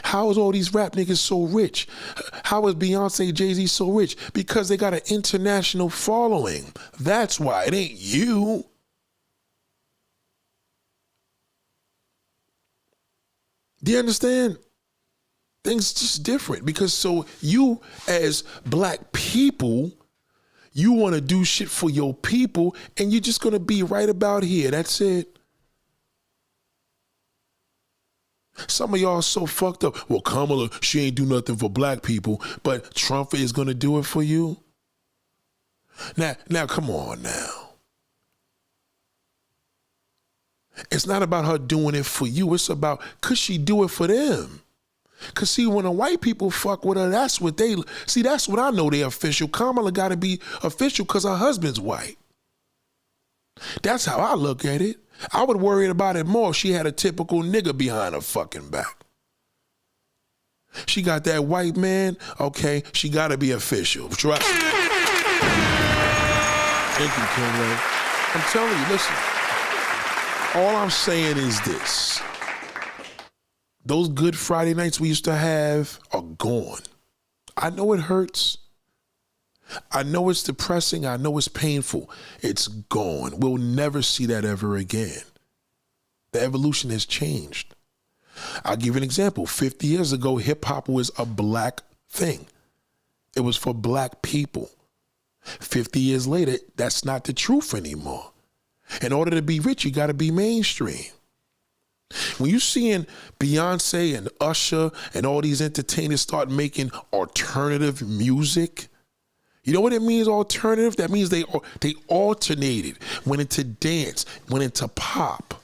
How is all these rap niggas so rich? How is Beyonce, Jay-Z so rich? Because they got an international following. That's why. It ain't you. Do you understand? Things just different because so you as black people, you want to do shit for your people and you're just going to be right about here. That's it. Some of y'all are so fucked up. Well, Kamala, she ain't do nothing for black people, but Trump is going to do it for you. Now, come on now. It's not about her doing it for you. It's about, could she do it for them? Because, see, when the white people fuck with her, that's what they... See, that's what I know they official. Kamala got to be official because her husband's white. That's how I look at it. I would worry about it more if she had a typical nigga behind her fucking back. She got that white man, okay, she got to be official. Trust me. Thank you, Conrad. I'm telling you, listen. All I'm saying is this. Those Good Friday nights we used to have are gone. I know it hurts. I know it's depressing. I know it's painful. It's gone. We'll never see that ever again. The evolution has changed. I'll give you an example. 50 years ago, hip hop was a black thing. It was for black people. 50 years later, that's not the truth anymore. In order to be rich, you got to be mainstream. When you seeing Beyonce and Usher and all these entertainers start making alternative music, you know what it means, alternative? That means they alternated, went into dance, went into pop.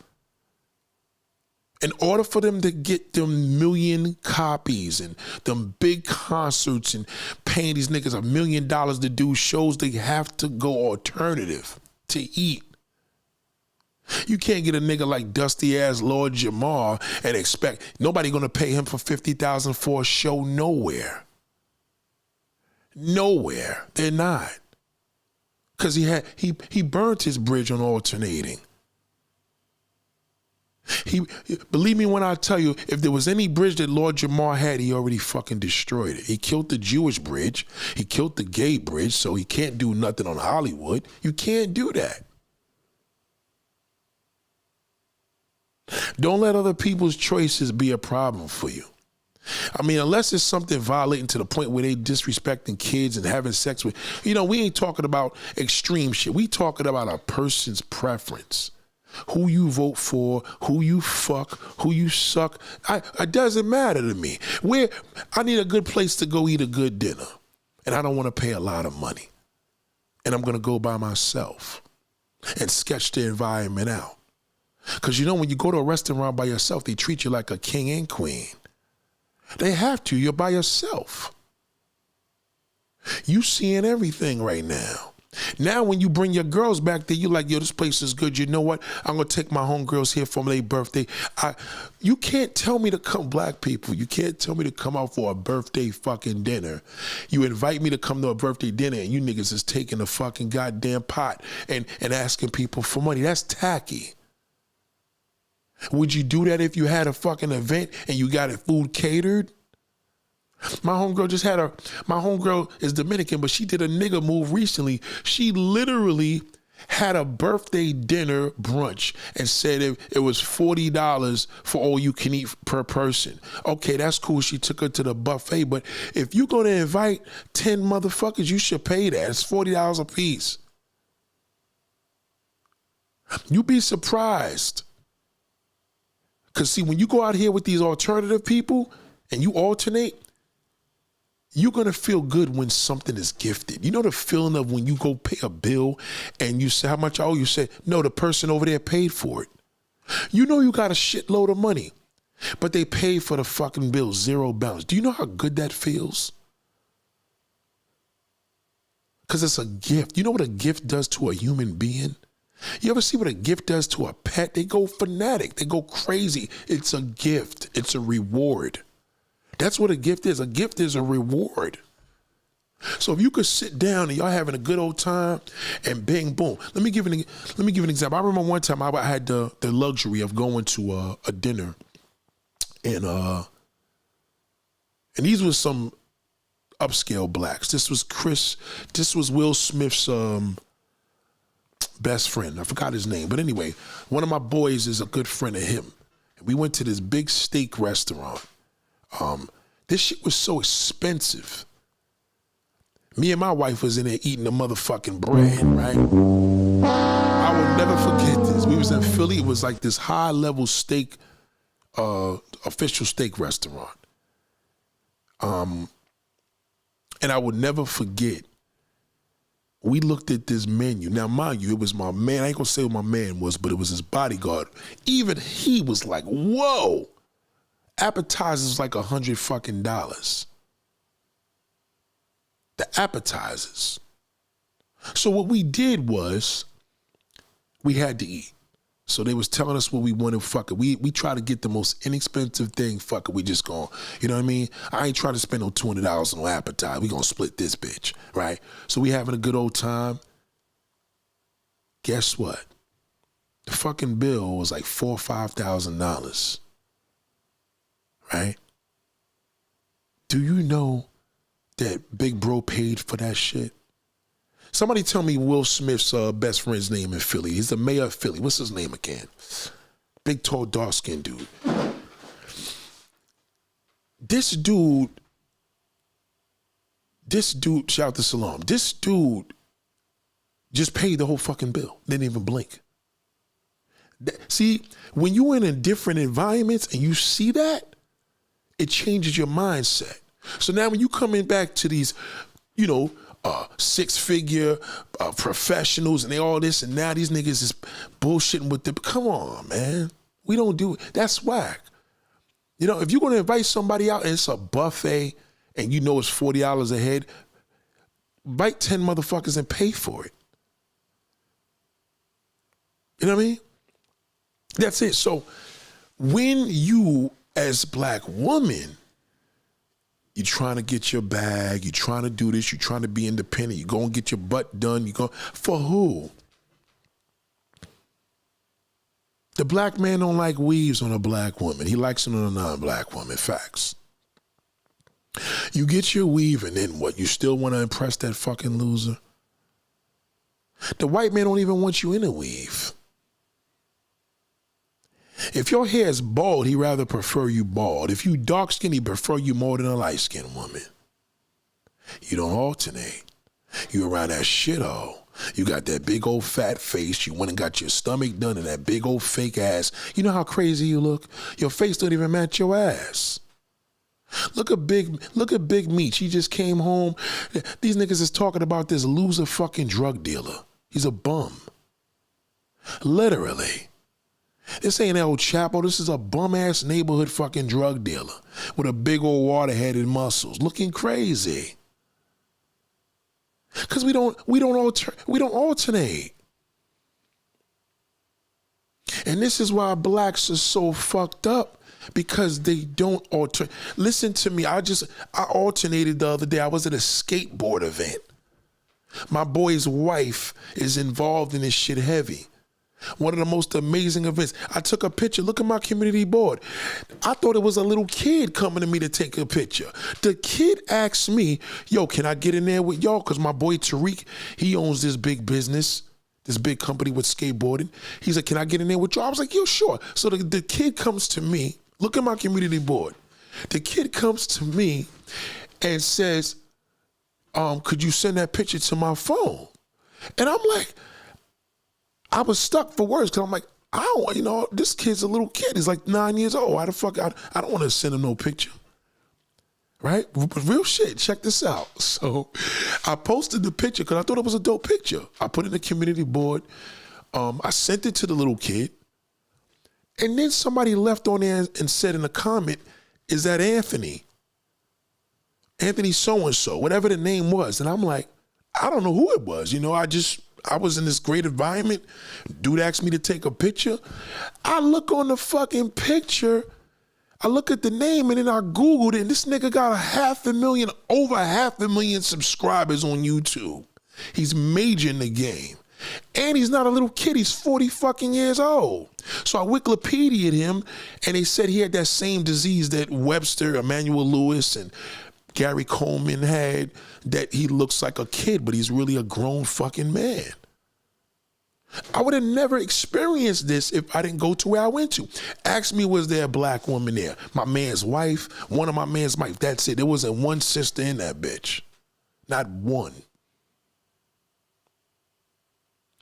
In order for them to get them million copies and them big concerts and paying these niggas $1 million to do shows, they have to go alternative to eat. You can't get a nigga like dusty ass Lord Jamar and expect nobody gonna pay him for $50,000 for a show nowhere. Nowhere. They're not. Cause he burnt his bridge on alternating. Believe me when I tell you, if there was any bridge that Lord Jamar had, he already fucking destroyed it. He killed the Jewish bridge. He killed the gay bridge, so he can't do nothing on Hollywood. You can't do that. Don't let other people's choices be a problem for you. I mean, unless it's something violating to the point where they disrespecting kids and having sex with, we ain't talking about extreme shit. We talking about a person's preference. Who you vote for, who you fuck, who you suck. It doesn't matter to me. I need a good place to go eat a good dinner. And I don't want to pay a lot of money. And I'm going to go by myself and sketch the environment out. Because when you go to a restaurant by yourself, they treat you like a king and queen. They have to. You're by yourself. You seeing everything right now. Now when you bring your girls back there, you like, yo, this place is good. You know what? I'm going to take my homegirls here for their birthday. You can't tell me to come, black people. You can't tell me to come out for a birthday fucking dinner. You invite me to come to a birthday dinner and you niggas is taking a fucking goddamn pot and asking people for money. That's tacky. Would you do that if you had a fucking event and you got it food catered? My homegirl my homegirl is Dominican, but she did a nigga move recently. She literally had a birthday dinner brunch and said it was $40 for all you can eat per person. Okay, that's cool. She took her to the buffet, but if you're going to invite 10 motherfuckers, you should pay that. It's $40 a piece. You'd be surprised. Because see, when you go out here with these alternative people and you alternate, you're going to feel good when something is gifted. You know the feeling of when you go pay a bill and you say, how much I owe? You say, no, the person over there paid for it. You know you got a shitload of money, but they paid for the fucking bill, zero balance. Do you know how good that feels? Because it's a gift. You know what a gift does to a human being? You ever see what a gift does to a pet? They go fanatic. They go crazy. It's a gift. It's a reward. That's what a gift is. A gift is a reward. So if you could sit down and y'all having a good old time and bing, boom. Let me give an example. I remember one time I had the luxury of going to a dinner and these were some upscale blacks. This was Will Smith's best friend. I forgot his name. But anyway, one of my boys is a good friend of him. We went to this big steak restaurant. This shit was so expensive. Me and my wife was in there eating the motherfucking bread, right? I will never forget this. We was in Philly. It was like this high-level steak, official steak restaurant. And I would never forget, we looked at this menu. Now, mind you, it was my man. I ain't gonna say what my man was, but it was his bodyguard. Even he was like, whoa. Appetizers like $100 fucking. The appetizers. So what we did was, we had to eat. So they was telling us what we wanted, fuck it. We try to get the most inexpensive thing, fuck it. We just gonna, you know what I mean? I ain't trying to spend no $200 on no appetizer. We gonna split this bitch, right? So we having a good old time. Guess what? The fucking bill was like $4,000 or $5,000. Right? Do you know that Big Bro paid for that shit? Somebody tell me Will Smith's best friend's name in Philly. He's the mayor of Philly. What's his name again? Big, tall, dark-skinned dude. This dude, shout out to Salam. This dude just paid the whole fucking bill. Didn't even blink. See, when you're in different environments and you see that, it changes your mindset. So now when you coming back to these, six-figure professionals and they all this, and now these niggas is bullshitting with them. Come on, man. We don't do it. That's whack. If you're going to invite somebody out and it's a buffet and you know it's $40 a head, invite 10 motherfuckers and pay for it. You know what I mean? That's it. So when you, as black woman, you're trying to get your bag, you're trying to do this, you're trying to be independent, you go and get your butt done, you go, for who? The black man don't like weaves on a black woman. He likes it on a non-black woman. Facts. You get your weave and then what? You still want to impress that fucking loser? The white man don't even want you in a weave. If your hair is bald, he rather prefer you bald. If you dark-skinned, he prefer you more than a light-skinned woman. You don't alternate. You around that shithole. You got that big old fat face. You went and got your stomach done and that big old fake ass. You know how crazy you look? Your face don't even match your ass. Look at Big Meech. He just came home. These niggas is talking about this loser fucking drug dealer. He's a bum. Literally. This ain't El Chapo. This is a bum-ass neighborhood fucking drug dealer with a big old water-headed muscles, looking crazy. Because we don't alternate. And this is why blacks are so fucked up, because they don't alternate. Listen to me. I alternated the other day. I was at a skateboard event. My boy's wife is involved in this shit heavy. One of the most amazing events. I took a picture. Look at my community board. I thought it was a little kid coming to me to take a picture. The kid asked me, yo, can I get in there with y'all? Because my boy Tariq, he owns this big business. this big company with skateboarding. He's like, can I get in there with you? I was like, yo, sure. So the kid comes to me, look at my community board. The kid comes to me and says, could you send that picture to my phone? And I'm like, I was stuck for words because I'm like, I don't, this kid's a little kid. He's like 9 years old. Why the fuck? I don't want to send him no picture. Right? But real shit, check this out. So I posted the picture because I thought it was a dope picture. I put it in the community board. I sent it to the little kid. And then somebody left on there and said in a comment, is that Anthony? Anthony so-and-so, whatever the name was. And I'm like, I don't know who it was. I was in this great environment. Dude asked me to take a picture. I look on the fucking picture. I look at the name and then I Googled it and this nigga got over 500,000 subscribers on YouTube. He's major in the game. And he's not a little kid, he's 40 fucking years old. So I Wikipedia'd him and they said he had that same disease that Webster, Emmanuel Lewis, and Gary Coleman had, that he looks like a kid, but he's really a grown fucking man. I would have never experienced this if I didn't go to where I went to. Ask me, was there a black woman there? My man's wife, one of my man's wife, that's it. There wasn't one sister in that bitch. Not one.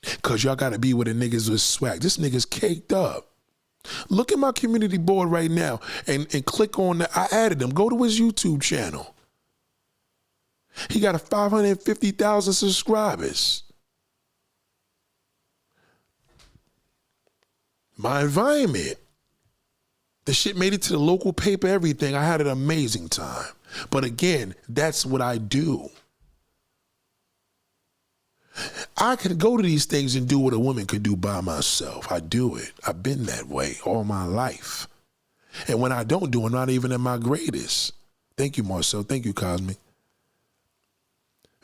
Because y'all got to be with the niggas with swag. This nigga's caked up. Look at my community board right now and click on that. I added him. Go to his YouTube channel. He got 550,000 subscribers. My environment. The shit made it to the local paper, everything. I had an amazing time. But again, that's what I do. I can go to these things and do what a woman could do by myself. I do it. I've been that way all my life. And when I don't do it, I'm not even at my greatest. Thank you, Marcel. Thank you, Cosmic.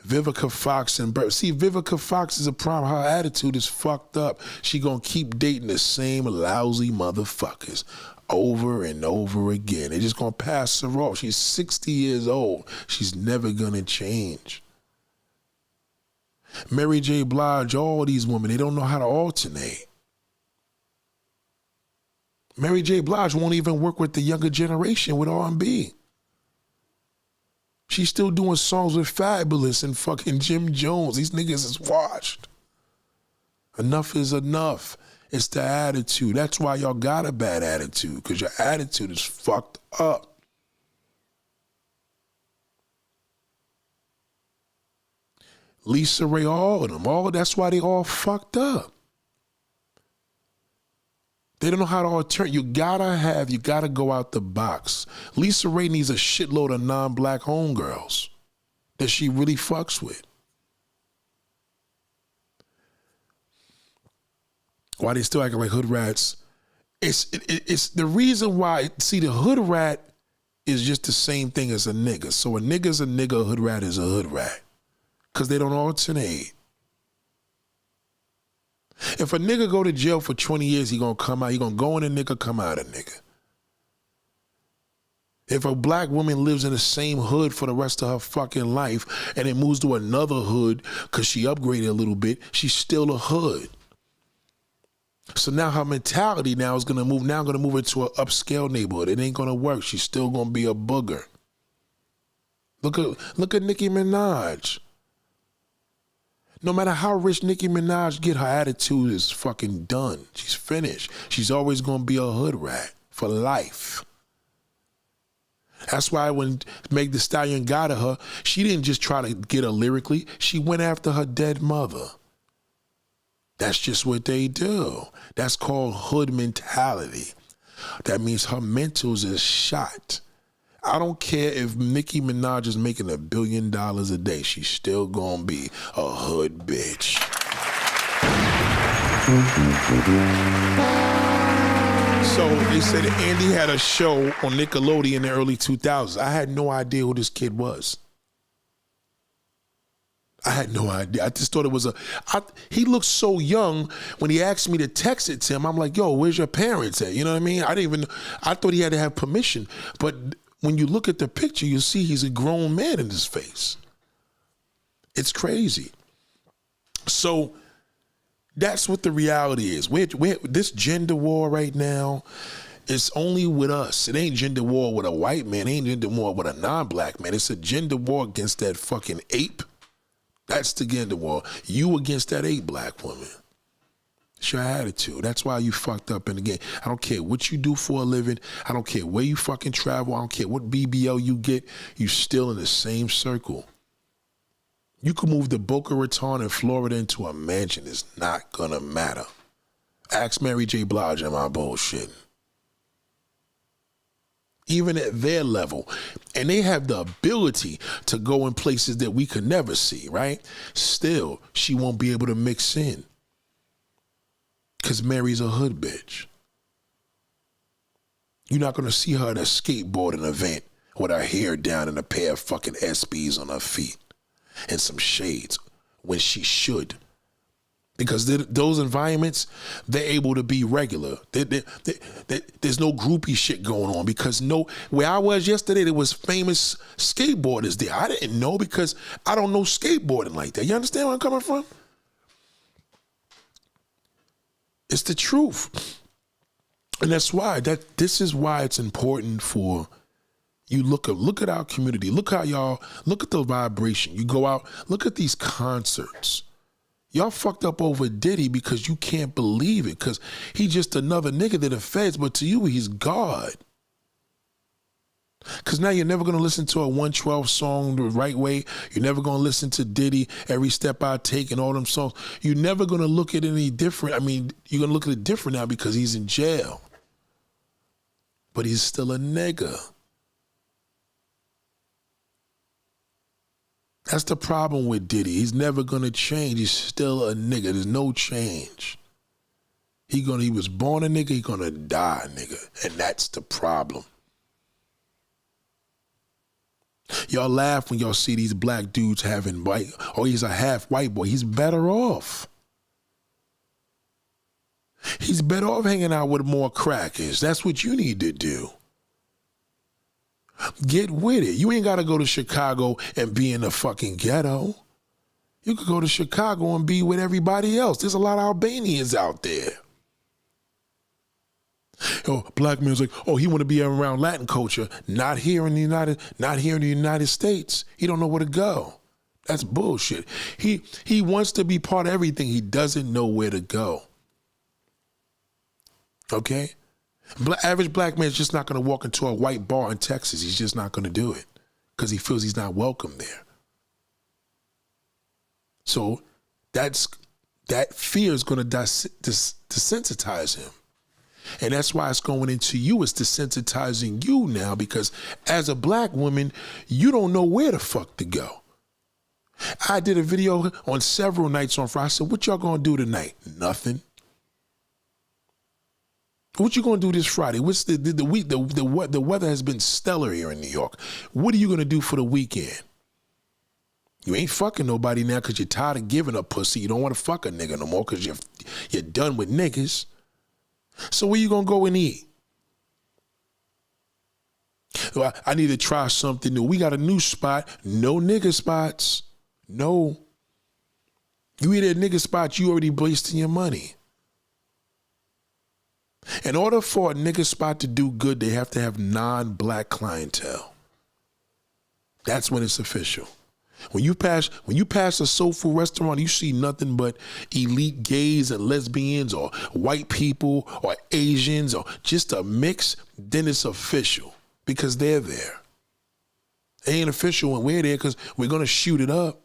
Vivica Fox and Bert. See, Vivica Fox is a problem. Her attitude is fucked up. She gonna keep dating the same lousy motherfuckers over and over again. They're just gonna pass her off. She's 60 years old. She's never gonna change. Mary J. Blige, all these women, they don't know how to alternate. Mary J. Blige won't even work with the younger generation with R&B. She's still doing songs with Fabulous and fucking Jim Jones. These niggas is washed. Enough is enough. It's the attitude. That's why y'all got a bad attitude, because your attitude is fucked up. Lisa Ray, all of them. That's why they all fucked up. They don't know how to alternate. You gotta go out the box. Lisa Ray needs a shitload of non-black homegirls that she really fucks with. Why they still acting like hood rats? It's the reason why. See, the hood rat is just the same thing as a nigga. So a nigga's a nigga, a hood rat is a hood rat. Because they don't alternate. If a nigga go to jail for 20 years, he gonna come out. He gonna go in a nigga, come out a nigga. If a black woman lives in the same hood for the rest of her fucking life and then moves to another hood because she upgraded a little bit, she's still a hood. So now her mentality now is gonna move into an upscale neighborhood. It ain't gonna work. She's still gonna be a booger. Look at Nicki Minaj. No matter how rich Nicki Minaj get, her attitude is fucking done. She's finished. She's always gonna be a hood rat for life. That's why when Meg Thee Stallion got at her, she didn't just try to get her lyrically. She went after her dead mother. That's just what they do. That's called hood mentality. That means her mentals is shot. I don't care if Nicki Minaj is making $1 billion a day. She's still gonna be a hood bitch. So they said Andy had a show on Nickelodeon in the early 2000s. I had no idea who this kid was. I had no idea. I just thought it was he looked so young. When he asked me to text it to him, I'm like, yo, where's your parents at? You know what I mean? I thought he had to have permission. But when you look at the picture, you see he's a grown man in his face. It's crazy. So That's what the reality is. We're this gender war right now is only with us. It ain't gender war with a white man. It ain't gender war with a non-black man. It's a gender war against that fucking ape. That's the gender war. You against that ape black woman. It's your attitude. That's why you fucked up in the game. I don't care what you do for a living. I don't care where you fucking travel. I don't care what BBL you get. You still in the same circle. You can move the Boca Raton in Florida into a mansion. It's not gonna matter. Ask Mary J. Blige and my bullshit. Even at their level. And they have the ability to go in places that we could never see, right? Still, she won't be able to mix in. Because Mary's a hood bitch. You're not going to see her at a skateboarding event with her hair down and a pair of fucking SBs on her feet and some shades when she should. Because those environments, they're able to be regular. There's no groupie shit going on because where I was yesterday, there was famous skateboarders there. I didn't know because I don't know skateboarding like that. You understand where I'm coming from? It's the truth. And that's why this is why it's important for you look at our community. Look at the vibration. You go out, look at these concerts. Y'all fucked up over Diddy because you can't believe it because he's just another nigga that the feds, but to you, he's God. Because now you're never going to listen to a 112 song the right way. You're never going to listen to Diddy, Every Step I Take and all them songs. You're never going to look at it any different. I mean, you're going to look at it different now because he's in jail. But he's still a nigga. That's the problem with Diddy. He's never going to change. He's still a nigga. There's no change. He was born a nigga, he going to die a nigga. And that's the problem. Y'all laugh when y'all see these black dudes having white, oh, he's a half white boy. He's better off. He's better off hanging out with more crackers. That's what you need to do. Get with it. You ain't got to go to Chicago and be in the fucking ghetto. You could go to Chicago and be with everybody else. There's a lot of Albanians out there. Oh, black man's like, oh, he want to be around Latin culture. Not here in the United States. He don't know where to go. That's bullshit. He wants to be part of everything. He doesn't know where to go. Okay? Average black man is just not going to walk into a white bar in Texas. He's just not going to do it because he feels he's not welcome there. So that fear is going to desensitize him. And that's why it's going into you. It's desensitizing you now because as a black woman, you don't know where the fuck to go. I did a video on several nights on Friday. I said, what y'all going to do tonight? Nothing. What you gonna do this Friday? What's the week? The weather has been stellar here in New York. What are you gonna do for the weekend? You ain't fucking nobody now because you're tired of giving a pussy. You don't want to fuck a nigga no more because you're done with niggas. So where you gonna go and eat? Well, I need to try something new. We got a new spot. No nigga spots. No. You eat at a nigga spot, you already wasting your money. In order for a nigga spot to do good, they have to have non-black clientele. That's when it's official. When you pass a soul food restaurant, you see nothing but elite gays and lesbians or white people or Asians or just a mix, then it's official because they're there. It ain't official when we're there because we're going to shoot it up.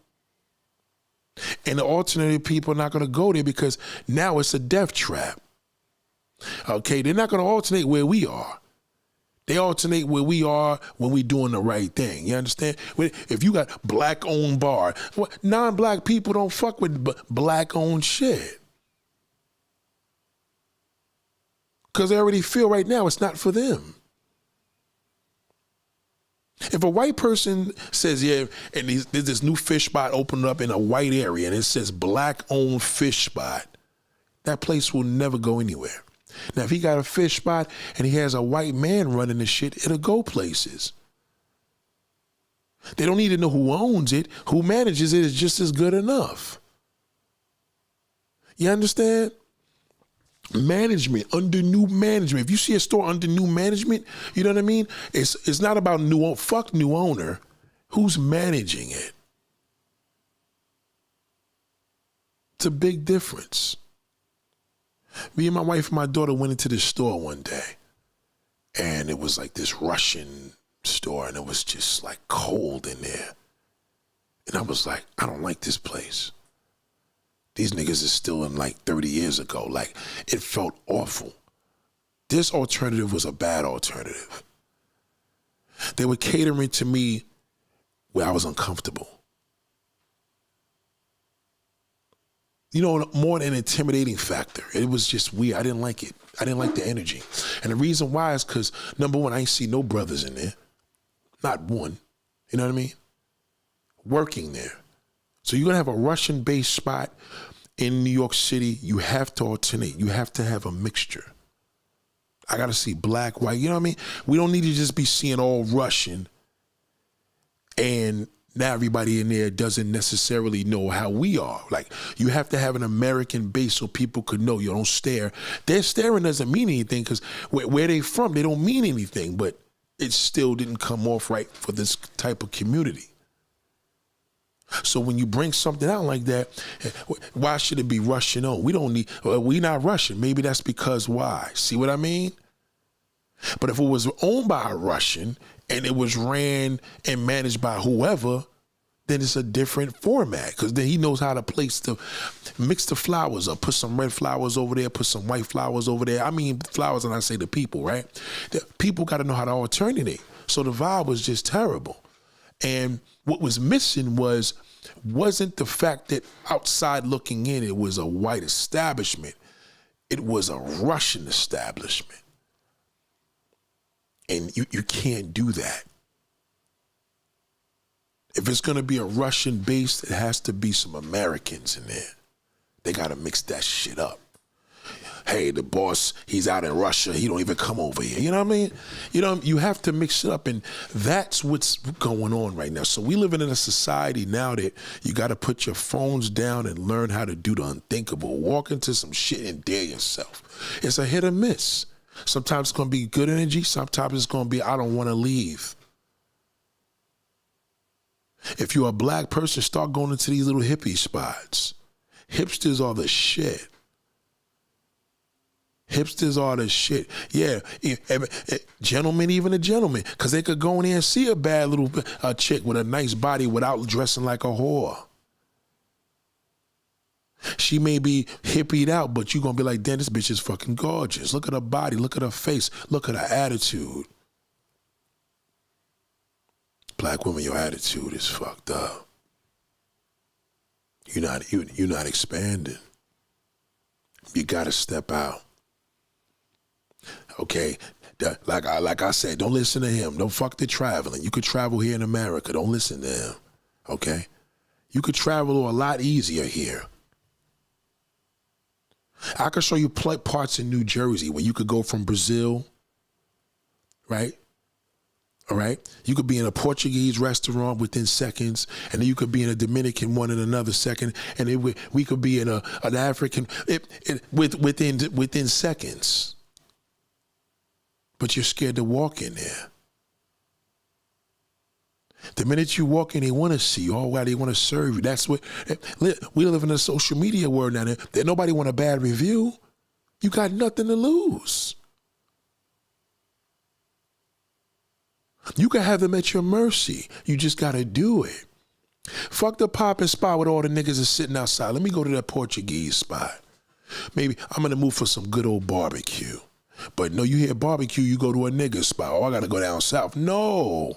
And the alternative people are not going to go there because now it's a death trap. Okay, they're not going to alternate where we are. They alternate where we are when we doing the right thing. You understand? If you got black-owned bar, non-black people don't fuck with black-owned shit. Because they already feel right now it's not for them. If a white person says, yeah, and there's this new fish spot opening up in a white area and it says black-owned fish spot, that place will never go anywhere. Now, if he got a fish spot and he has a white man running the shit, it'll go places. They don't need to know who owns it. Who manages it is just as good enough. You understand? Management, under new management. If you see a store under new management, you know what I mean? It's not about fuck new owner. Who's managing it? It's a big difference. Me and my wife and my daughter went into this store one day, and it was like this Russian store, and it was just like cold in there. And I was like, I don't like this place. These niggas is still in like 30 years ago. Like, it felt awful. This alternative was a bad alternative. They were catering to me where I was uncomfortable. You know, more than an intimidating factor. It was just weird. I didn't like it. I didn't like the energy. And the reason why is because, number one, I ain't see no brothers in there. Not one. You know what I mean? Working there. So you're going to have a Russian-based spot in New York City. You have to alternate. You have to have a mixture. I got to see black, white. You know what I mean? We don't need to just be seeing all Russian and now everybody in there doesn't necessarily know how we are. Like, you have to have an American base so people could know. You don't stare. Their staring doesn't mean anything because where they from, they don't mean anything, but it still didn't come off right for this type of community. So when you bring something out like that, why should it be Russian owned? We not Russian. Maybe that's because why? See what I mean? But if it was owned by a Russian and it was ran and managed by whoever, then it's a different format because then he knows how to mix the flowers up, put some red flowers over there, put some white flowers over there. I mean flowers and I say the people, right? The people got to know how to alternate. So the vibe was just terrible. And what was missing wasn't the fact that outside looking in, it was a white establishment. It was a Russian establishment. And you can't do that. If it's going to be a Russian base, it has to be some Americans in there. They got to mix that shit up. Hey, the boss, he's out in Russia. He don't even come over here. You know what I mean? You know, you have to mix it up, and that's what's going on right now. So we living in a society now that you got to put your phones down and learn how to do the unthinkable. Walk into some shit and dare yourself. It's a hit or miss. Sometimes it's going to be good energy. Sometimes it's going to be, I don't want to leave. If you're a black person, start going into these little hippie spots. Hipsters are the shit. Hipsters are the shit. Yeah, gentlemen, even a gentleman, because they could go in there and see a bad little chick with a nice body without dressing like a whore. She may be hippied out, but you're going to be like, damn, this bitch is fucking gorgeous. Look at her body. Look at her face. Look at her attitude. Black woman, your attitude is fucked up. You're not expanding. You got to step out. Okay, like I said, don't listen to him. Don't fuck the traveling. You could travel here in America. Don't listen to him, okay? You could travel a lot easier here. I could show you parts in New Jersey where you could go from Brazil, right? All right? You could be in a Portuguese restaurant within seconds, and then you could be in a Dominican one in another second, and we could be in an African within seconds. But you're scared to walk in there. The minute you walk in, they want to see you. Oh, wow, they want to serve you. That's what we live in a social media world now. That nobody want a bad review. You got nothing to lose. You can have them at your mercy. You just got to do it. Fuck the popping spot with all the niggas that's sitting outside. Let me go to that Portuguese spot. Maybe I'm going to move for some good old barbecue. But no, you hear barbecue, you go to a nigga spot. Oh, I got to go down south. No.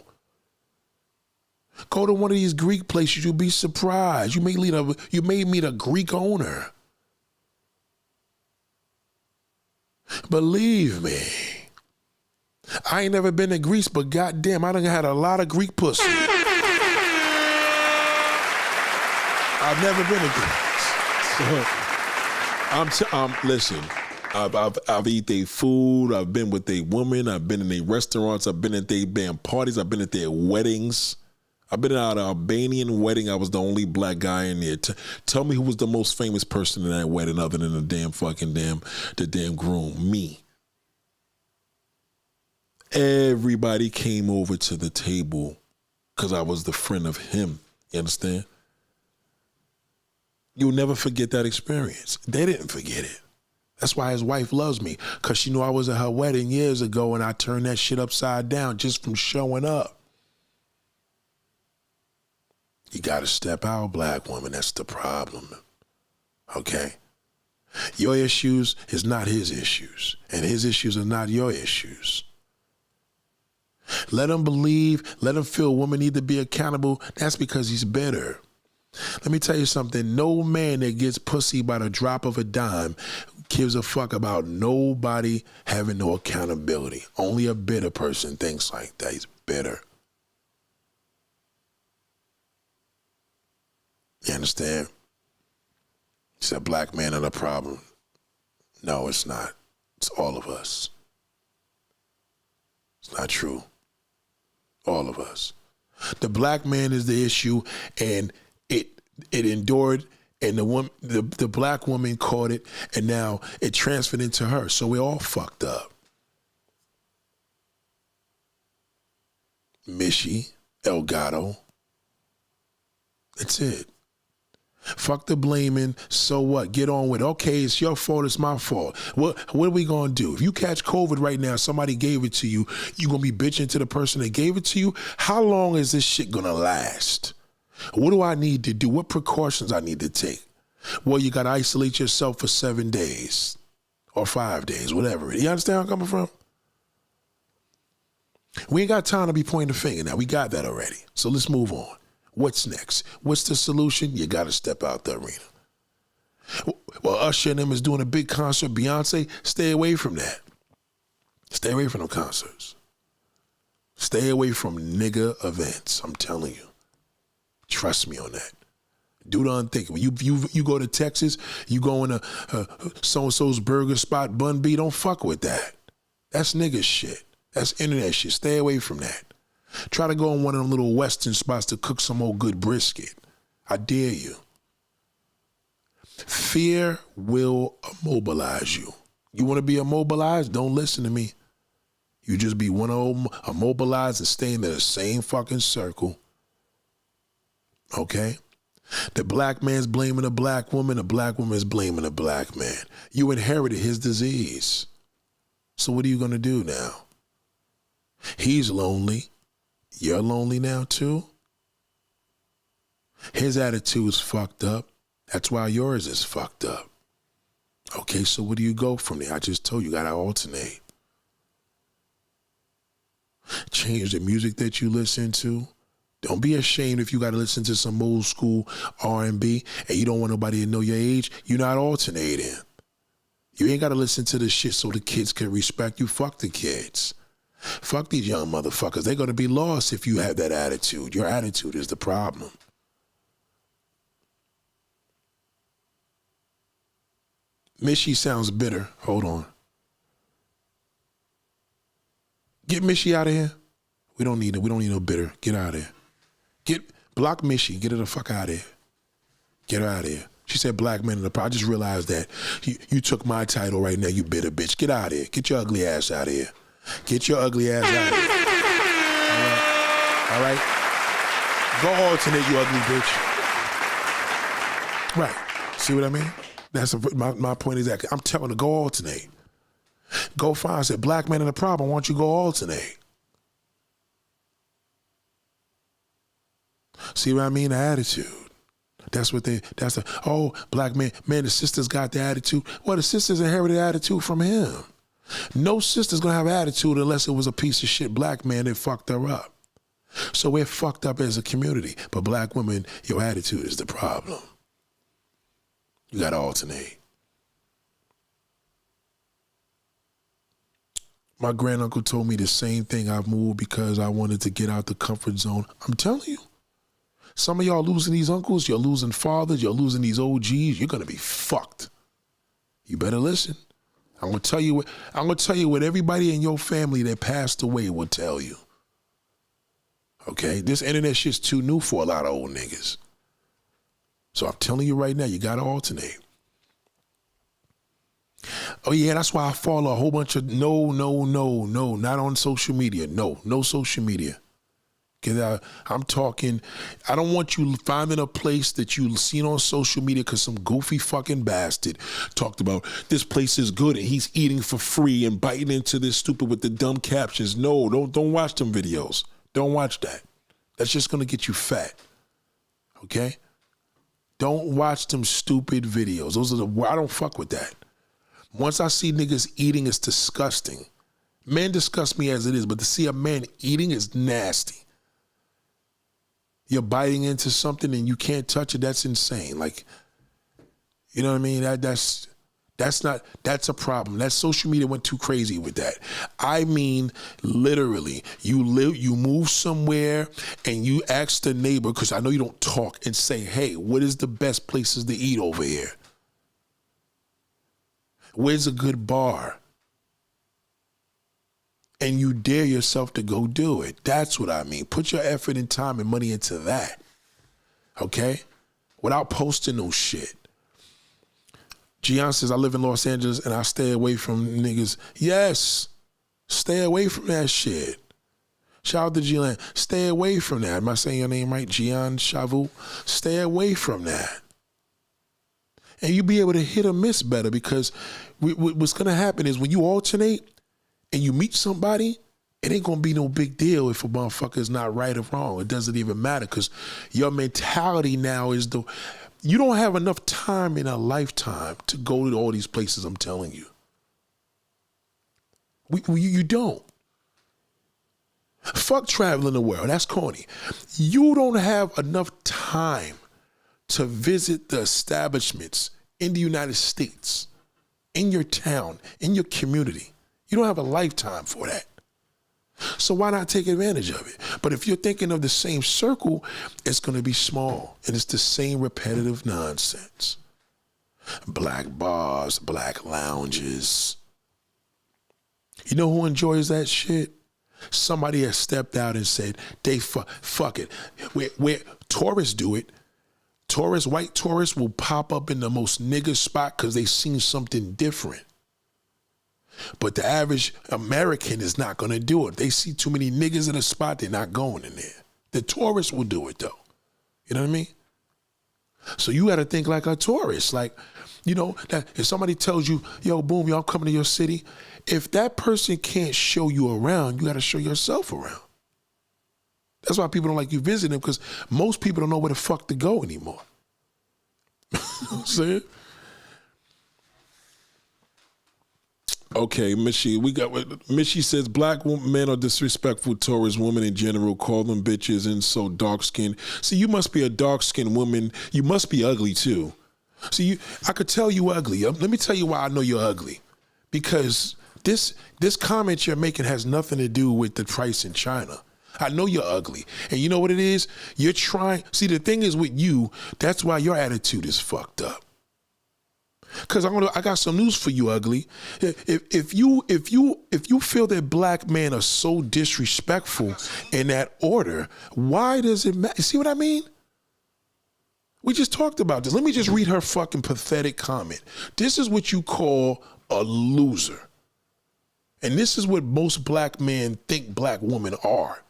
Go to one of these Greek places. You'll be surprised. You may meet a Greek owner. Believe me. I ain't never been to Greece, but goddamn, I done had a lot of Greek pussy. I've never been to Greece. So, listen, I've eat their food. I've been with their women. I've been in their restaurants. I've been at their damn parties. I've been at their weddings. I've been at an Albanian wedding. I was the only black guy in there. Tell me who was the most famous person in that wedding other than the damn groom? Me. Everybody came over to the table because I was the friend of him. You understand? You'll never forget that experience. They didn't forget it. That's why his wife loves me, because she knew I was at her wedding years ago and I turned that shit upside down just from showing up. You got to step out, black woman. That's the problem. Okay? Your issues is not his issues, and his issues are not your issues. Let him believe, let him feel women need to be accountable. That's because he's bitter. Let me tell you something. No man that gets pussy by the drop of a dime gives a fuck about nobody having no accountability. Only a bitter person thinks like that. He's bitter. You understand? It's a black man and a problem. No, it's not. It's all of us. It's not true. All of us. The black man is the issue, and it endured, and the black woman caught it, and now it transferred into her. So we're all fucked up. Mishy, Elgato. That's it. Fuck the blaming. So what? Get on with it. Okay, it's your fault. It's my fault. What are we going to do? If you catch COVID right now, somebody gave it to you, you going to be bitching to the person that gave it to you? How long is this shit going to last? What do I need to do? What precautions I need to take? Well, you got to isolate yourself for 7 days or 5 days, whatever. You understand where I'm coming from? We ain't got time to be pointing the finger now. We got that already. So let's move on. What's next? What's the solution? You got to step out the arena. Well, Usher and them is doing a big concert. Beyonce, stay away from that. Stay away from them concerts. Stay away from nigga events. I'm telling you. Trust me on that. Do the unthinkable. You go to Texas, you go in a so-and-so's burger spot, Bun B, don't fuck with that. That's nigga shit. That's internet shit. Stay away from that. Try to go in one of them little western spots to cook some old good brisket. I dare you. Fear will immobilize you. You want to be immobilized? Don't listen to me. You just be one of them immobilized and stay in the same fucking circle. Okay? The black man's blaming the black woman is blaming the black man. You inherited his disease. So what are you going to do now? He's lonely. You're lonely now too? His attitude's fucked up. That's why yours is fucked up. Okay, so where do you go from there? I just told you, gotta alternate. Change the music that you listen to. Don't be ashamed if you gotta listen to some old school R&B and you don't want nobody to know your age. You're not alternating. You ain't gotta listen to the shit so the kids can respect you. Fuck the kids. Fuck these young motherfuckers. They're going to be lost if you have that attitude. Your attitude is the problem. Mishy sounds bitter. Hold on. Get Mishy out of here. We don't need it. We don't need no bitter. Get out of here. Block Mishy. Get her the fuck out of here. Get her out of here. She said black men in the I just realized that. You took my title right now, you bitter bitch. Get out of here. Get your ugly ass out of here. Get your ugly ass out of here. All right? Go alternate, you ugly bitch. Right. See what I mean? That's my point exactly. I'm telling her, go alternate. Go find, I said, black man in the problem, why don't you go alternate? See what I mean? The attitude. Black man, the sisters got the attitude. Well, the sisters inherited attitude from him. No sister's gonna have attitude unless it was a piece of shit black man that fucked her up. So we're fucked up as a community. But black women, your attitude is the problem. You gotta alternate. My granduncle told me the same thing. I've moved because I wanted to get out the comfort zone. I'm telling you. Some of y'all losing these uncles, you're losing fathers, you're losing these OGs, you're gonna be fucked. You better listen. I'm gonna tell you what everybody in your family that passed away will tell you. Okay? This internet shit's too new for a lot of old niggas. So I'm telling you right now, you gotta alternate. Oh yeah, that's why I follow a whole bunch of no, not on social media. No social media. Cause I'm talking, I don't want you finding a place that you seen on social media because some goofy fucking bastard talked about this place is good and he's eating for free and biting into this stupid with the dumb captions. No, don't watch them videos. Don't watch that. That's just gonna get you fat. Okay? Don't watch them stupid videos. Those are I don't fuck with that. Once I see niggas eating, it's disgusting. Men disgust me as it is, but to see a man eating is nasty. You're biting into something and you can't touch it, that's insane. Like, you know what I mean? That's a problem. That social media went too crazy with that. I mean, literally, you move somewhere and you ask the neighbor, because I know you don't talk, and say, hey, what is the best places to eat over here? Where's a good bar? And you dare yourself to go do it. That's what I mean. Put your effort and time and money into that. Okay? Without posting no shit. Gian says, I live in Los Angeles and I stay away from niggas. Yes. Stay away from that shit. Shout out to Gian. Stay away from that. Am I saying your name right? Gian Shavu? Stay away from that. And you'll be able to hit or miss better, because what's going to happen is when you alternate and you meet somebody, it ain't going to be no big deal if a motherfucker is not right or wrong. It doesn't even matter, because your mentality now is you don't have enough time in a lifetime to go to all these places, I'm telling you. You don't. Fuck traveling the world. That's corny. You don't have enough time to visit the establishments in the United States, in your town, in your community. You don't have a lifetime for that. So why not take advantage of it? But if you're thinking of the same circle, it's going to be small, and it's the same repetitive nonsense. Black bars, black lounges. You know who enjoys that shit? Somebody has stepped out and said, they fuck it. Where tourists do it, white tourists will pop up in the most nigga spot because they seen something different. But the average American is not going to do it. They see too many niggas in a spot, they're not going in there. The tourists will do it, though. You know what I mean? So you got to think like a tourist. Like, you know, that if somebody tells you, yo, boom, y'all coming to your city, if that person can't show you around, you got to show yourself around. That's why people don't like you visiting, because most people don't know where the fuck to go anymore. You know what I'm saying? Okay, Michi says black men are disrespectful towards women in general, call them bitches, and so dark-skinned. See, you must be a dark-skinned woman. You must be ugly too. See, I could tell you ugly. Let me tell you why I know you're ugly. Because this comment you're making has nothing to do with the price in China. I know you're ugly. And you know what it is? You're trying. See, the thing is with you, that's why your attitude is fucked up. Because I got some news for you, ugly. If you feel that black men are so disrespectful in that order, why does it matter? See what I mean? We just talked about this. Let me just read her fucking pathetic comment. This is what you call a loser. And this is what most black men think black women are.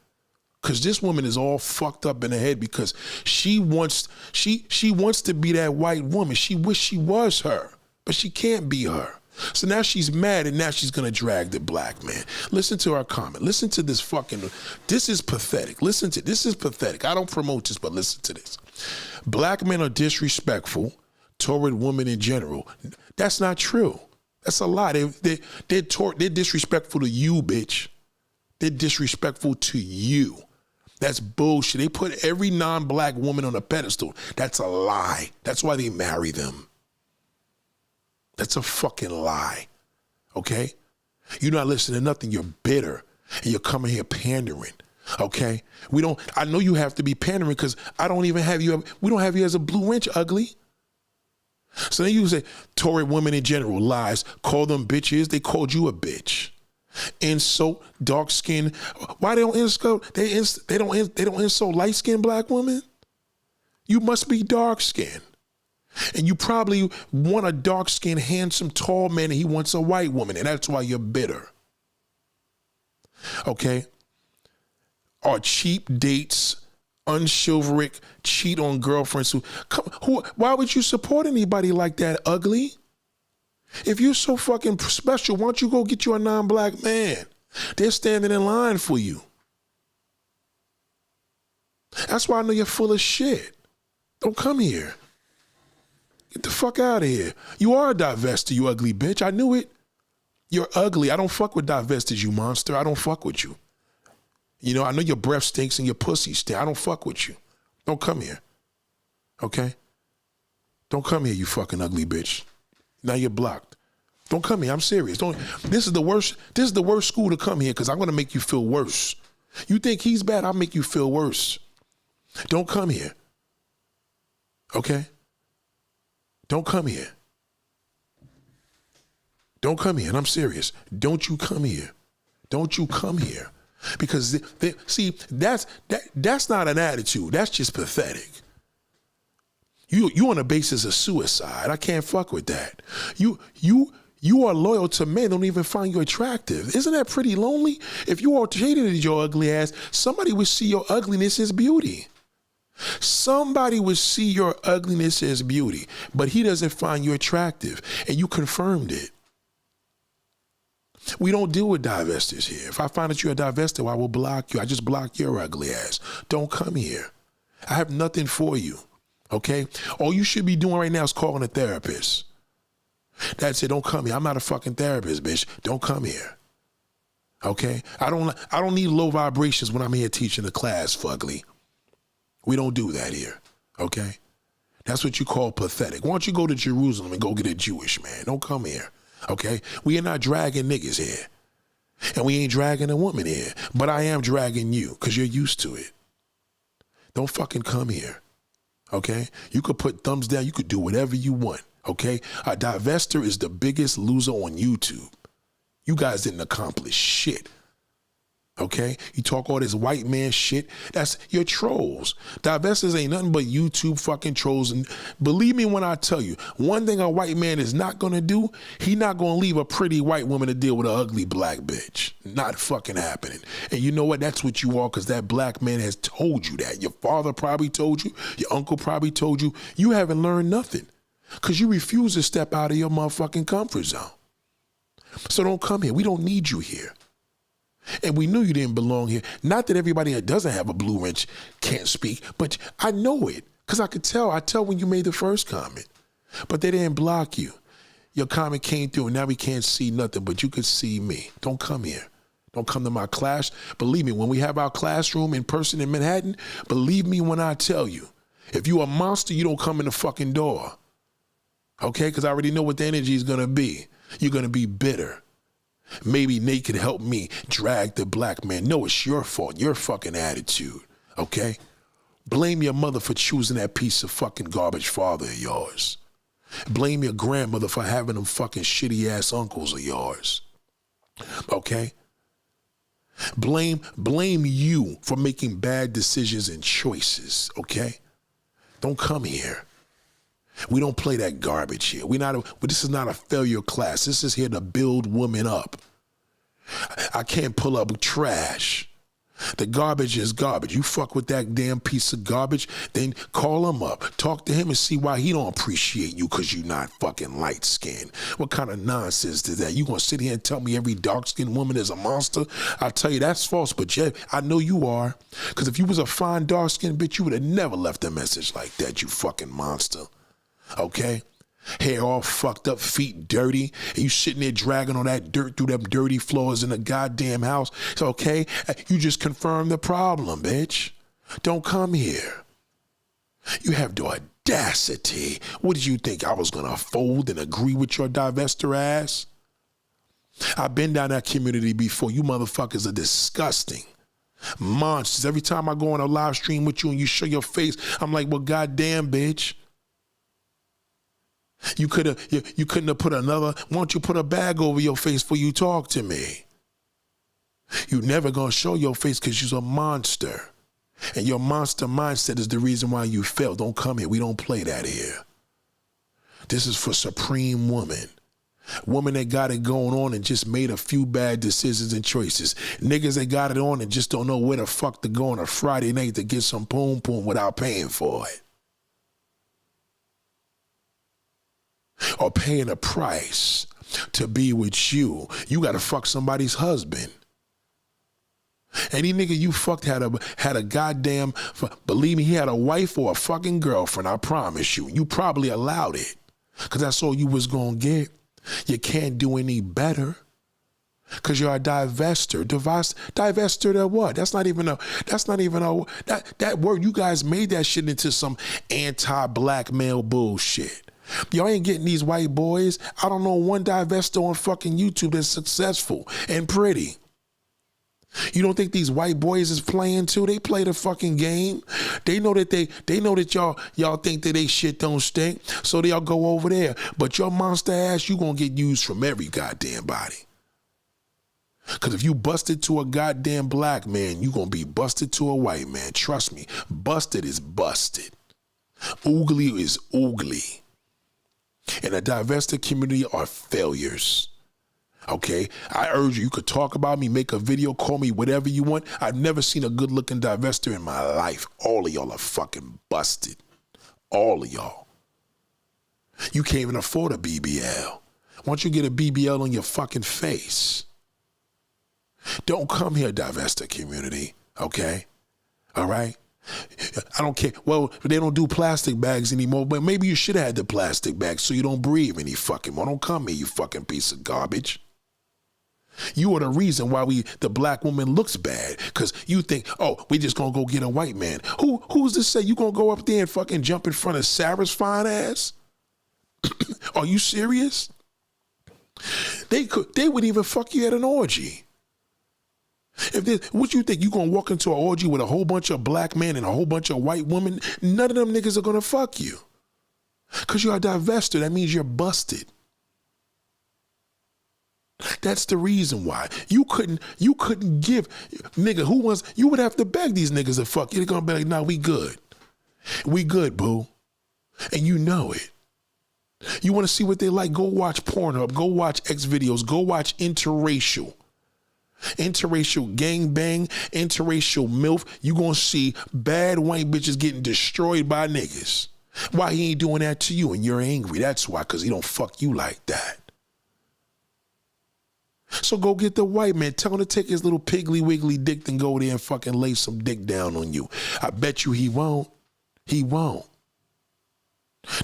Because this woman is all fucked up in the head because she wants to be that white woman. She wish she was her, but she can't be her. So now she's mad, and now she's going to drag the black man. Listen to her comment. Listen to this this is pathetic. This is pathetic. I don't promote this, but listen to this. Black men are disrespectful toward women in general. That's not true. That's a lie. They're disrespectful to you, bitch. They're disrespectful to you. That's bullshit. They put every non-black woman on a pedestal. That's a lie. That's why they marry them. That's a fucking lie. Okay? You're not listening to nothing. You're bitter. And you're coming here pandering. Okay? I know you have to be pandering because we don't have you as a blue inch, ugly. So then you say, Tory women in general, lies, call them bitches. They called you a bitch. Insult dark skin. Why they don't insult? They don't insult light skinned black women. You must be dark skinned. And you probably want a dark-skinned, handsome, tall man, and he wants a white woman, and that's why you're bitter. Okay? Or cheap dates, unchivalric, cheat on girlfriends. Why would you support anybody like that, ugly? If you're so fucking special, why don't you go get you a non-black man? They're standing in line for you. That's why I know you're full of shit. Don't come here. Get the fuck out of here. You are a divester, you ugly bitch. I knew it. You're ugly. I don't fuck with divestors, you monster. I don't fuck with you. You know, I know your breath stinks and your pussy stinks. I don't fuck with you. Don't come here. Okay? Don't come here, you fucking ugly bitch. Now you're blocked. Don't come here. I'm serious. This is the worst school to come here because I'm going to make you feel worse. You think he's bad, I'll make you feel worse. Don't come here. Okay? Don't come here. Don't come here, and I'm serious. Don't you come here. Don't you come here. Because, see, that's not an attitude. That's just pathetic. You on the basis of suicide. I can't fuck with that. You are loyal to men, don't even find you attractive. Isn't that pretty lonely? If you all hated your ugly ass, somebody would see your ugliness as beauty. Somebody would see your ugliness as beauty, but he doesn't find you attractive, and you confirmed it. We don't deal with divestors here. If I find that you're a divestor, I will block you. I just block your ugly ass. Don't come here. I have nothing for you, okay? All you should be doing right now is calling a therapist. That's it. Don't come here. I'm not a fucking therapist, bitch. Don't come here, okay? I don't need low vibrations when I'm here teaching a class, fugly. We don't do that here, okay? That's what you call pathetic. Why don't you go to Jerusalem and go get a Jewish man? Don't come here, okay? We are not dragging niggas here, and we ain't dragging a woman here, but I am dragging you because you're used to it. Don't fucking come here, okay? You could put thumbs down. You could do whatever you want, okay? A divester is the biggest loser on YouTube. You guys didn't accomplish shit. Okay, you talk all this white man shit. That's your trolls. Divestors ain't nothing but YouTube fucking trolls. And believe me when I tell you, one thing a white man is not gonna do, he not gonna leave a pretty white woman to deal with an ugly black bitch. Not fucking happening. And you know what? That's what you are, because that black man has told you that. Your father probably told you. Your uncle probably told you. You haven't learned nothing because you refuse to step out of your motherfucking comfort zone. So don't come here. We don't need you here. And we knew you didn't belong here. Not that everybody that doesn't have a blue wrench can't speak, but I know it because I could tell. I tell when you made the first comment, but they didn't block you. Your comment came through and now we can't see nothing, but you could see me. Don't come here. Don't come to my class. Believe me, when we have our classroom in person in Manhattan, believe me when I tell you, if you a monster, you don't come in the fucking door. Okay? Because I already know what the energy is going to be. You're going to be bitter. Maybe Nate could help me drag the black man. No, it's your fault, your fucking attitude, okay? Blame your mother for choosing that piece of fucking garbage father of yours. Blame your grandmother for having them fucking shitty ass uncles of yours, okay? Blame you for making bad decisions and choices, okay? Don't come here. We don't play that garbage here. This is not a failure class. This is here to build women up. I can't pull up trash. The garbage is garbage. You fuck with that damn piece of garbage, then call him up. Talk to him and see why he don't appreciate you because you're not fucking light-skinned. What kind of nonsense is that? You gonna sit here and tell me every dark-skinned woman is a monster? I'll tell you that's false, but yeah, I know you are. Because if you was a fine dark-skinned bitch, you would have never left a message like that, you fucking monster. Okay? Hair all fucked up, feet dirty, and you sitting there dragging all that dirt through them dirty floors in the goddamn house. It's okay. You just confirmed the problem, bitch. Don't come here. You have the audacity. What did you think? I was going to fold and agree with your divester ass? I've been down that community before. You motherfuckers are disgusting. Monsters. Every time I go on a live stream with you and you show your face, I'm like, well, goddamn, bitch. You couldn't have put why don't you put a bag over your face before you talk to me? You never gonna show your face because you're a monster. And your monster mindset is the reason why you failed. Don't come here. We don't play that here. This is for supreme woman. Woman that got it going on and just made a few bad decisions and choices. Niggas that got it on and just don't know where the fuck to go on a Friday night to get some poom poom without paying for it. Or paying a price to be with you. You gotta fuck somebody's husband. Any nigga you fucked had a goddamn, believe me, he had a wife or a fucking girlfriend, I promise you. You probably allowed it, because that's all you was gonna get. You can't do any better, because you're a divester. Divester to what? That word, you guys made that shit into some anti-black male bullshit. Y'all ain't getting these white boys. I don't know one divester on fucking YouTube that's successful and pretty. You don't think these white boys is playing too? They play the fucking game. They know that y'all think that they shit don't stink, so they'll go over there. But your monster ass, you gonna get used from every goddamn body. Cause if you busted to a goddamn black man, you gonna be busted to a white man. Trust me, busted is busted. Oogly is oogly. And the divested community are failures. Okay, I urge you, you could talk about me, make a video, call me whatever you want. I've never seen a good looking divester in my life. All of y'all are fucking busted. All of y'all. You can't even afford a BBL. Why don't you get a BBL on your fucking face? Don't come here, divester community, okay? All right? I don't care. Well, they don't do plastic bags anymore, but maybe you should have had the plastic bags so you don't breathe any fucking more. Don't come here, you fucking piece of garbage. You are the reason why the black woman looks bad, because you think, oh, we just gonna go get a white man. Who's to say you gonna go up there and fucking jump in front of Sarah's fine ass? Are you serious? They would even fuck you at an orgy. What you think, you gonna walk into an orgy with a whole bunch of black men and a whole bunch of white women? None of them niggas are gonna fuck you. Because you're a divester, that means you're busted. That's the reason why. You couldn't give, nigga, you would have to beg these niggas to fuck you. They're gonna be like, nah, we good. We good, boo. And you know it. You wanna see what they like? Go watch Pornhub, go watch X videos, go watch interracial gangbang, interracial MILF. You gonna see bad white bitches getting destroyed by niggas. Why he ain't doing that to you and you're angry? That's why, because he don't fuck you like that. So go get the white man. Tell him to take his little piggly wiggly dick and go there and fucking lay some dick down on you. I bet you he won't. He won't.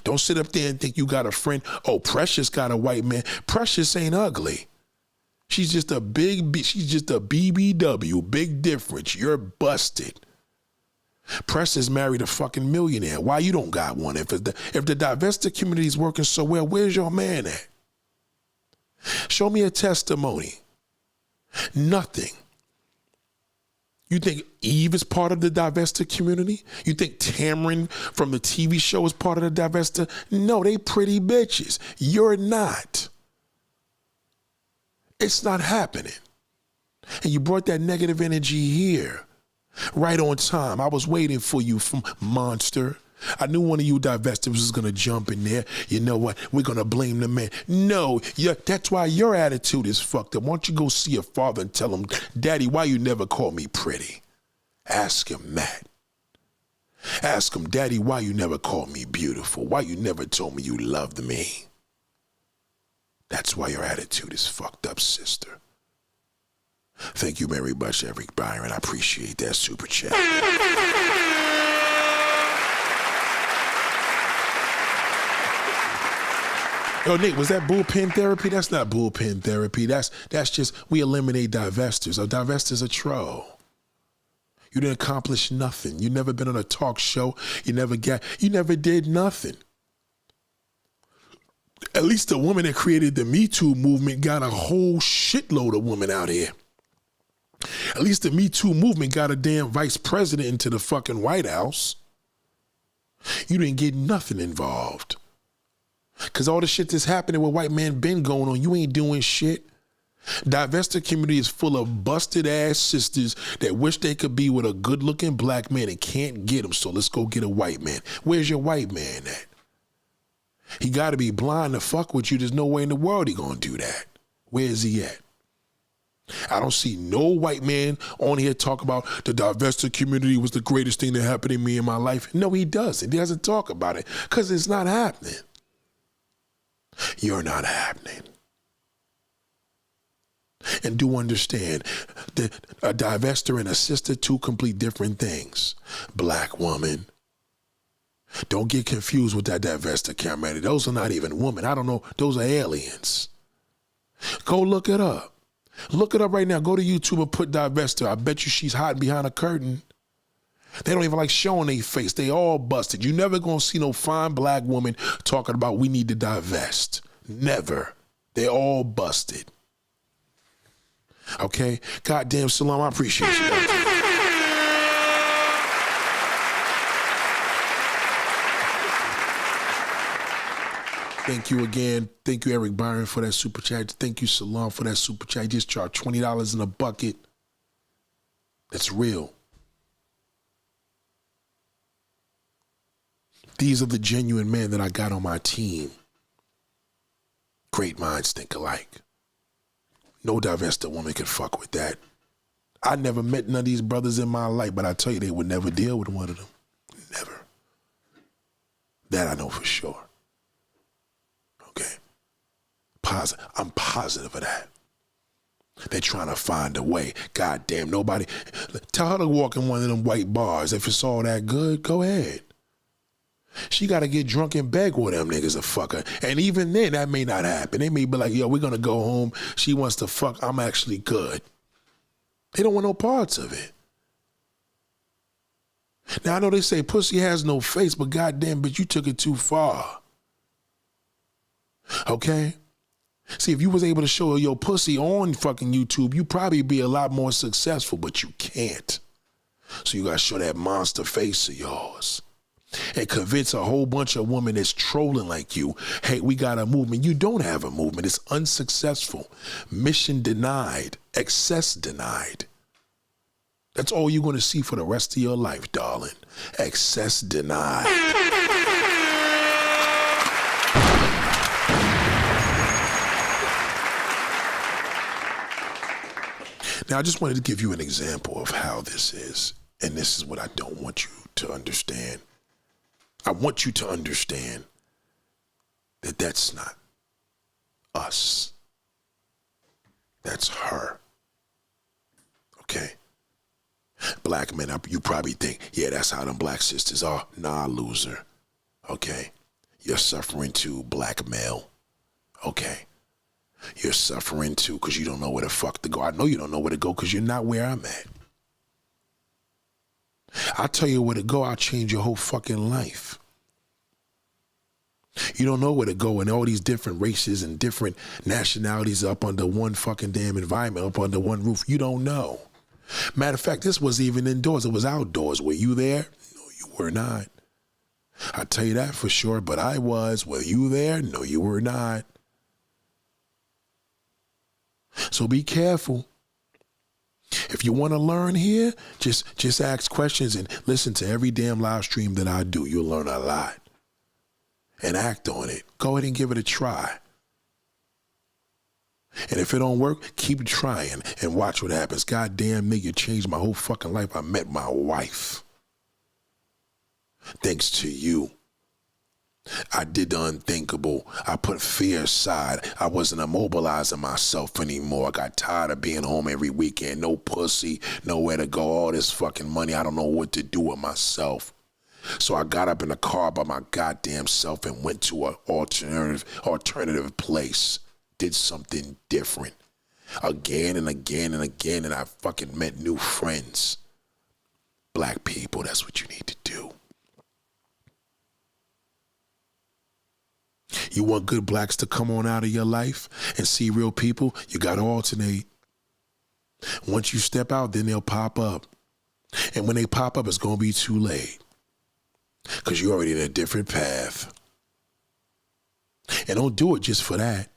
Don't sit up there and think you got a friend. Oh, Precious got a white man. Precious ain't ugly. She's just a she's just a BBW, big difference. You're busted. Precious married a fucking millionaire. Why you don't got one? If the divester community is working so well, where's your man at? Show me a testimony. Nothing. You think Eve is part of the divester community? You think Tamron from the TV show is part of the divester? No, they pretty bitches. You're not. It's not happening. And you brought that negative energy here. Right on time. I was waiting for you, from monster. I knew one of you divestors was going to jump in there. You know what? We're going to blame the man. No, that's why your attitude is fucked up. Why don't you go see your father and tell him, Daddy, why you never call me pretty? Ask him that. Ask him, Daddy, why you never called me beautiful? Why you never told me you loved me? That's why your attitude is fucked up, sister. Thank you very much, Eric Byron. I appreciate that super chat. Yo, Nate, was that bullpen therapy? That's not bullpen therapy. That's just, we eliminate divestors. A diver's a troll. You didn't accomplish nothing. You never been on a talk show. You never did nothing. At least the woman that created the Me Too movement got a whole shitload of women out here. At least the Me Too movement got a damn vice president into the fucking White House. You didn't get nothing involved. Because all the shit that's happening with white man been going on, you ain't doing shit. Divested community is full of busted ass sisters that wish they could be with a good looking black man and can't get him. So let's go get a white man. Where's your white man at? He got to be blind to fuck with you. There's no way in the world he gonna do that. Where is he at? I don't see no white man on here talk about the divested community was the greatest thing that happened to me in my life. No, he doesn't. He doesn't talk about it because it's not happening. You're not happening. And do understand that a divester and a sister, two complete different things. Black woman. Don't get confused with that divester, Cameron. Those are not even women. I don't know. Those are aliens. Go look it up. Look it up right now. Go to YouTube and put divester. I bet you she's hiding behind a curtain. They don't even like showing their face. They all busted. You never gonna see no fine black woman talking about we need to divest. Never. They all busted. Okay? Goddamn, Salam, I appreciate you. Thank you again. Thank you, Eric Byron, for that super chat. Thank you, Salam, for that super chat. Just charged $20 in a bucket. That's real. These are the genuine men that I got on my team. Great minds think alike. No divested woman can fuck with that. I never met none of these brothers in my life, but I tell you, they would never deal with one of them. Never. That I know for sure. Okay. I'm positive of that. They're trying to find a way. Goddamn, nobody. Tell her to walk in one of them white bars. If it's all that good, go ahead. She got to get drunk and beg with them niggas to fuck her. And even then, that may not happen. They may be like, yo, we're going to go home. She wants to fuck. I'm actually good. They don't want no parts of it. Now, I know they say pussy has no face, but goddamn, bitch, you took it too far. Okay? See, if you was able to show your pussy on fucking YouTube, you'd probably be a lot more successful, but you can't. So you got to show that monster face of yours. And convince a whole bunch of women that's trolling like you, hey, we got a movement. You don't have a movement. It's unsuccessful. Mission denied. Access denied. That's all you're going to see for the rest of your life, darling. Access denied. Now, I just wanted to give you an example of how this is. And this is what I don't want you to understand. I want you to understand that that's not us. That's her. Okay? Black men, you probably think, yeah, that's how them black sisters are. Nah, loser. Okay? You're suffering too, black male. Okay? You're suffering too because you don't know where the fuck to go. I know you don't know where to go because you're not where I'm at. I'll tell you where to go, I'll change your whole fucking life. You don't know where to go, and all these different races and different nationalities up under one fucking damn environment, up under one roof. You don't know. Matter of fact, this wasn't even indoors. It was outdoors. Were you there? No, you were not. I'll tell you that for sure, but I was. Were you there? No, you were not. So be careful. If you want to learn here, just ask questions and listen to every damn live stream that I do. You'll learn a lot. And act on it. Go ahead and give it a try. And if it don't work, keep trying and watch what happens. God damn, nigga, changed my whole fucking life. I met my wife. Thanks to you. I did the unthinkable. I put fear aside. I wasn't immobilizing myself anymore. I got tired of being home every weekend. No pussy, nowhere to go, all this fucking money. I don't know what to do with myself. So I got up in the car by my goddamn self and went to an alternative place. Did something different. Again and again and again, and I fucking met new friends. Black people, that's what you need to do. You want good blacks to come on out of your life and see real people, you got to alternate. Once you step out, then they'll pop up. And when they pop up, it's going to be too late. Because you're already in a different path. And don't do it just for that.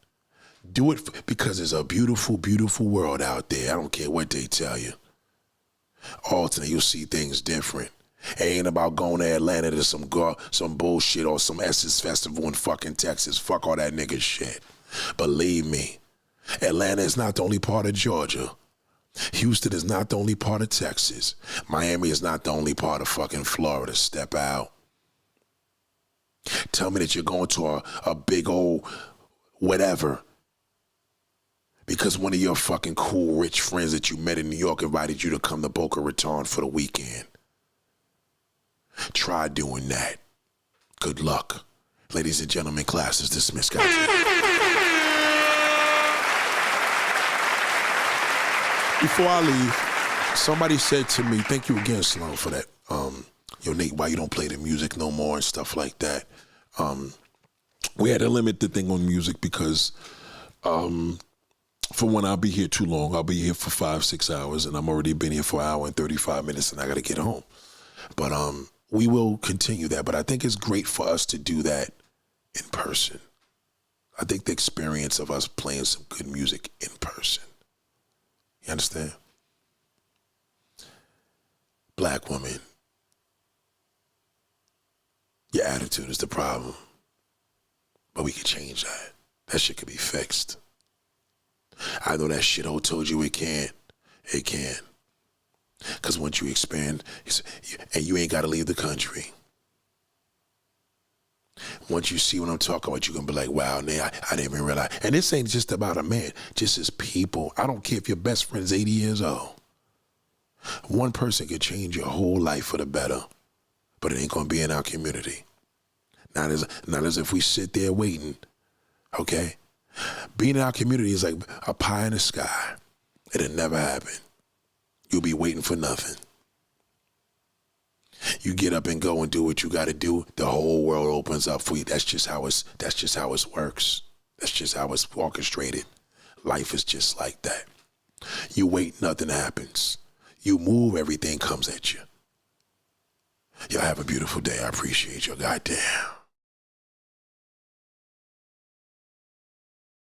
Do it because it's a beautiful, beautiful world out there. I don't care what they tell you. Alternate, you'll see things different. It ain't about going to Atlanta to some bullshit or some Essence Festival in fucking Texas. Fuck all that nigga shit. Believe me, Atlanta is not the only part of Georgia. Houston is not the only part of Texas. Miami is not the only part of fucking Florida. Step out. Tell me that you're going to a big old whatever because one of your fucking cool rich friends that you met in New York invited you to come to Boca Raton for the weekend. Try doing that. Good luck. Ladies and gentlemen, class is dismissed. Gotcha. Before I leave, somebody said to me, thank you again, Sloan, for that. Yo, Nate, why you don't play the music no more and stuff like that. We had to limit the thing on music because for one, I'll be here too long. I'll be here for 5-6 hours, and I'm already been here for an hour and 35 minutes, and I got to get home. But we will continue that. But I think it's great for us to do that in person. I think the experience of us playing some good music in person. You understand? Black woman, your attitude is the problem. But we can change that. That shit can be fixed. I know that shithole told you it can't. It can. Because once you expand, and you ain't got to leave the country. Once you see what I'm talking about, you're going to be like, wow, man, I didn't even realize. And this ain't just about a man, just as people. I don't care if your best friend's 80 years old. One person could change your whole life for the better, but it ain't going to be in our community. Not as if we sit there waiting, okay? Being in our community is like a pie in the sky. It'll never happen. You'll be waiting for nothing. You get up and go and do what you got to do. The whole world opens up for you. That's just how it works. That's just how it's orchestrated. Life is just like that. You wait, nothing happens. You move, everything comes at you. Y'all have a beautiful day. I appreciate you. Goddamn.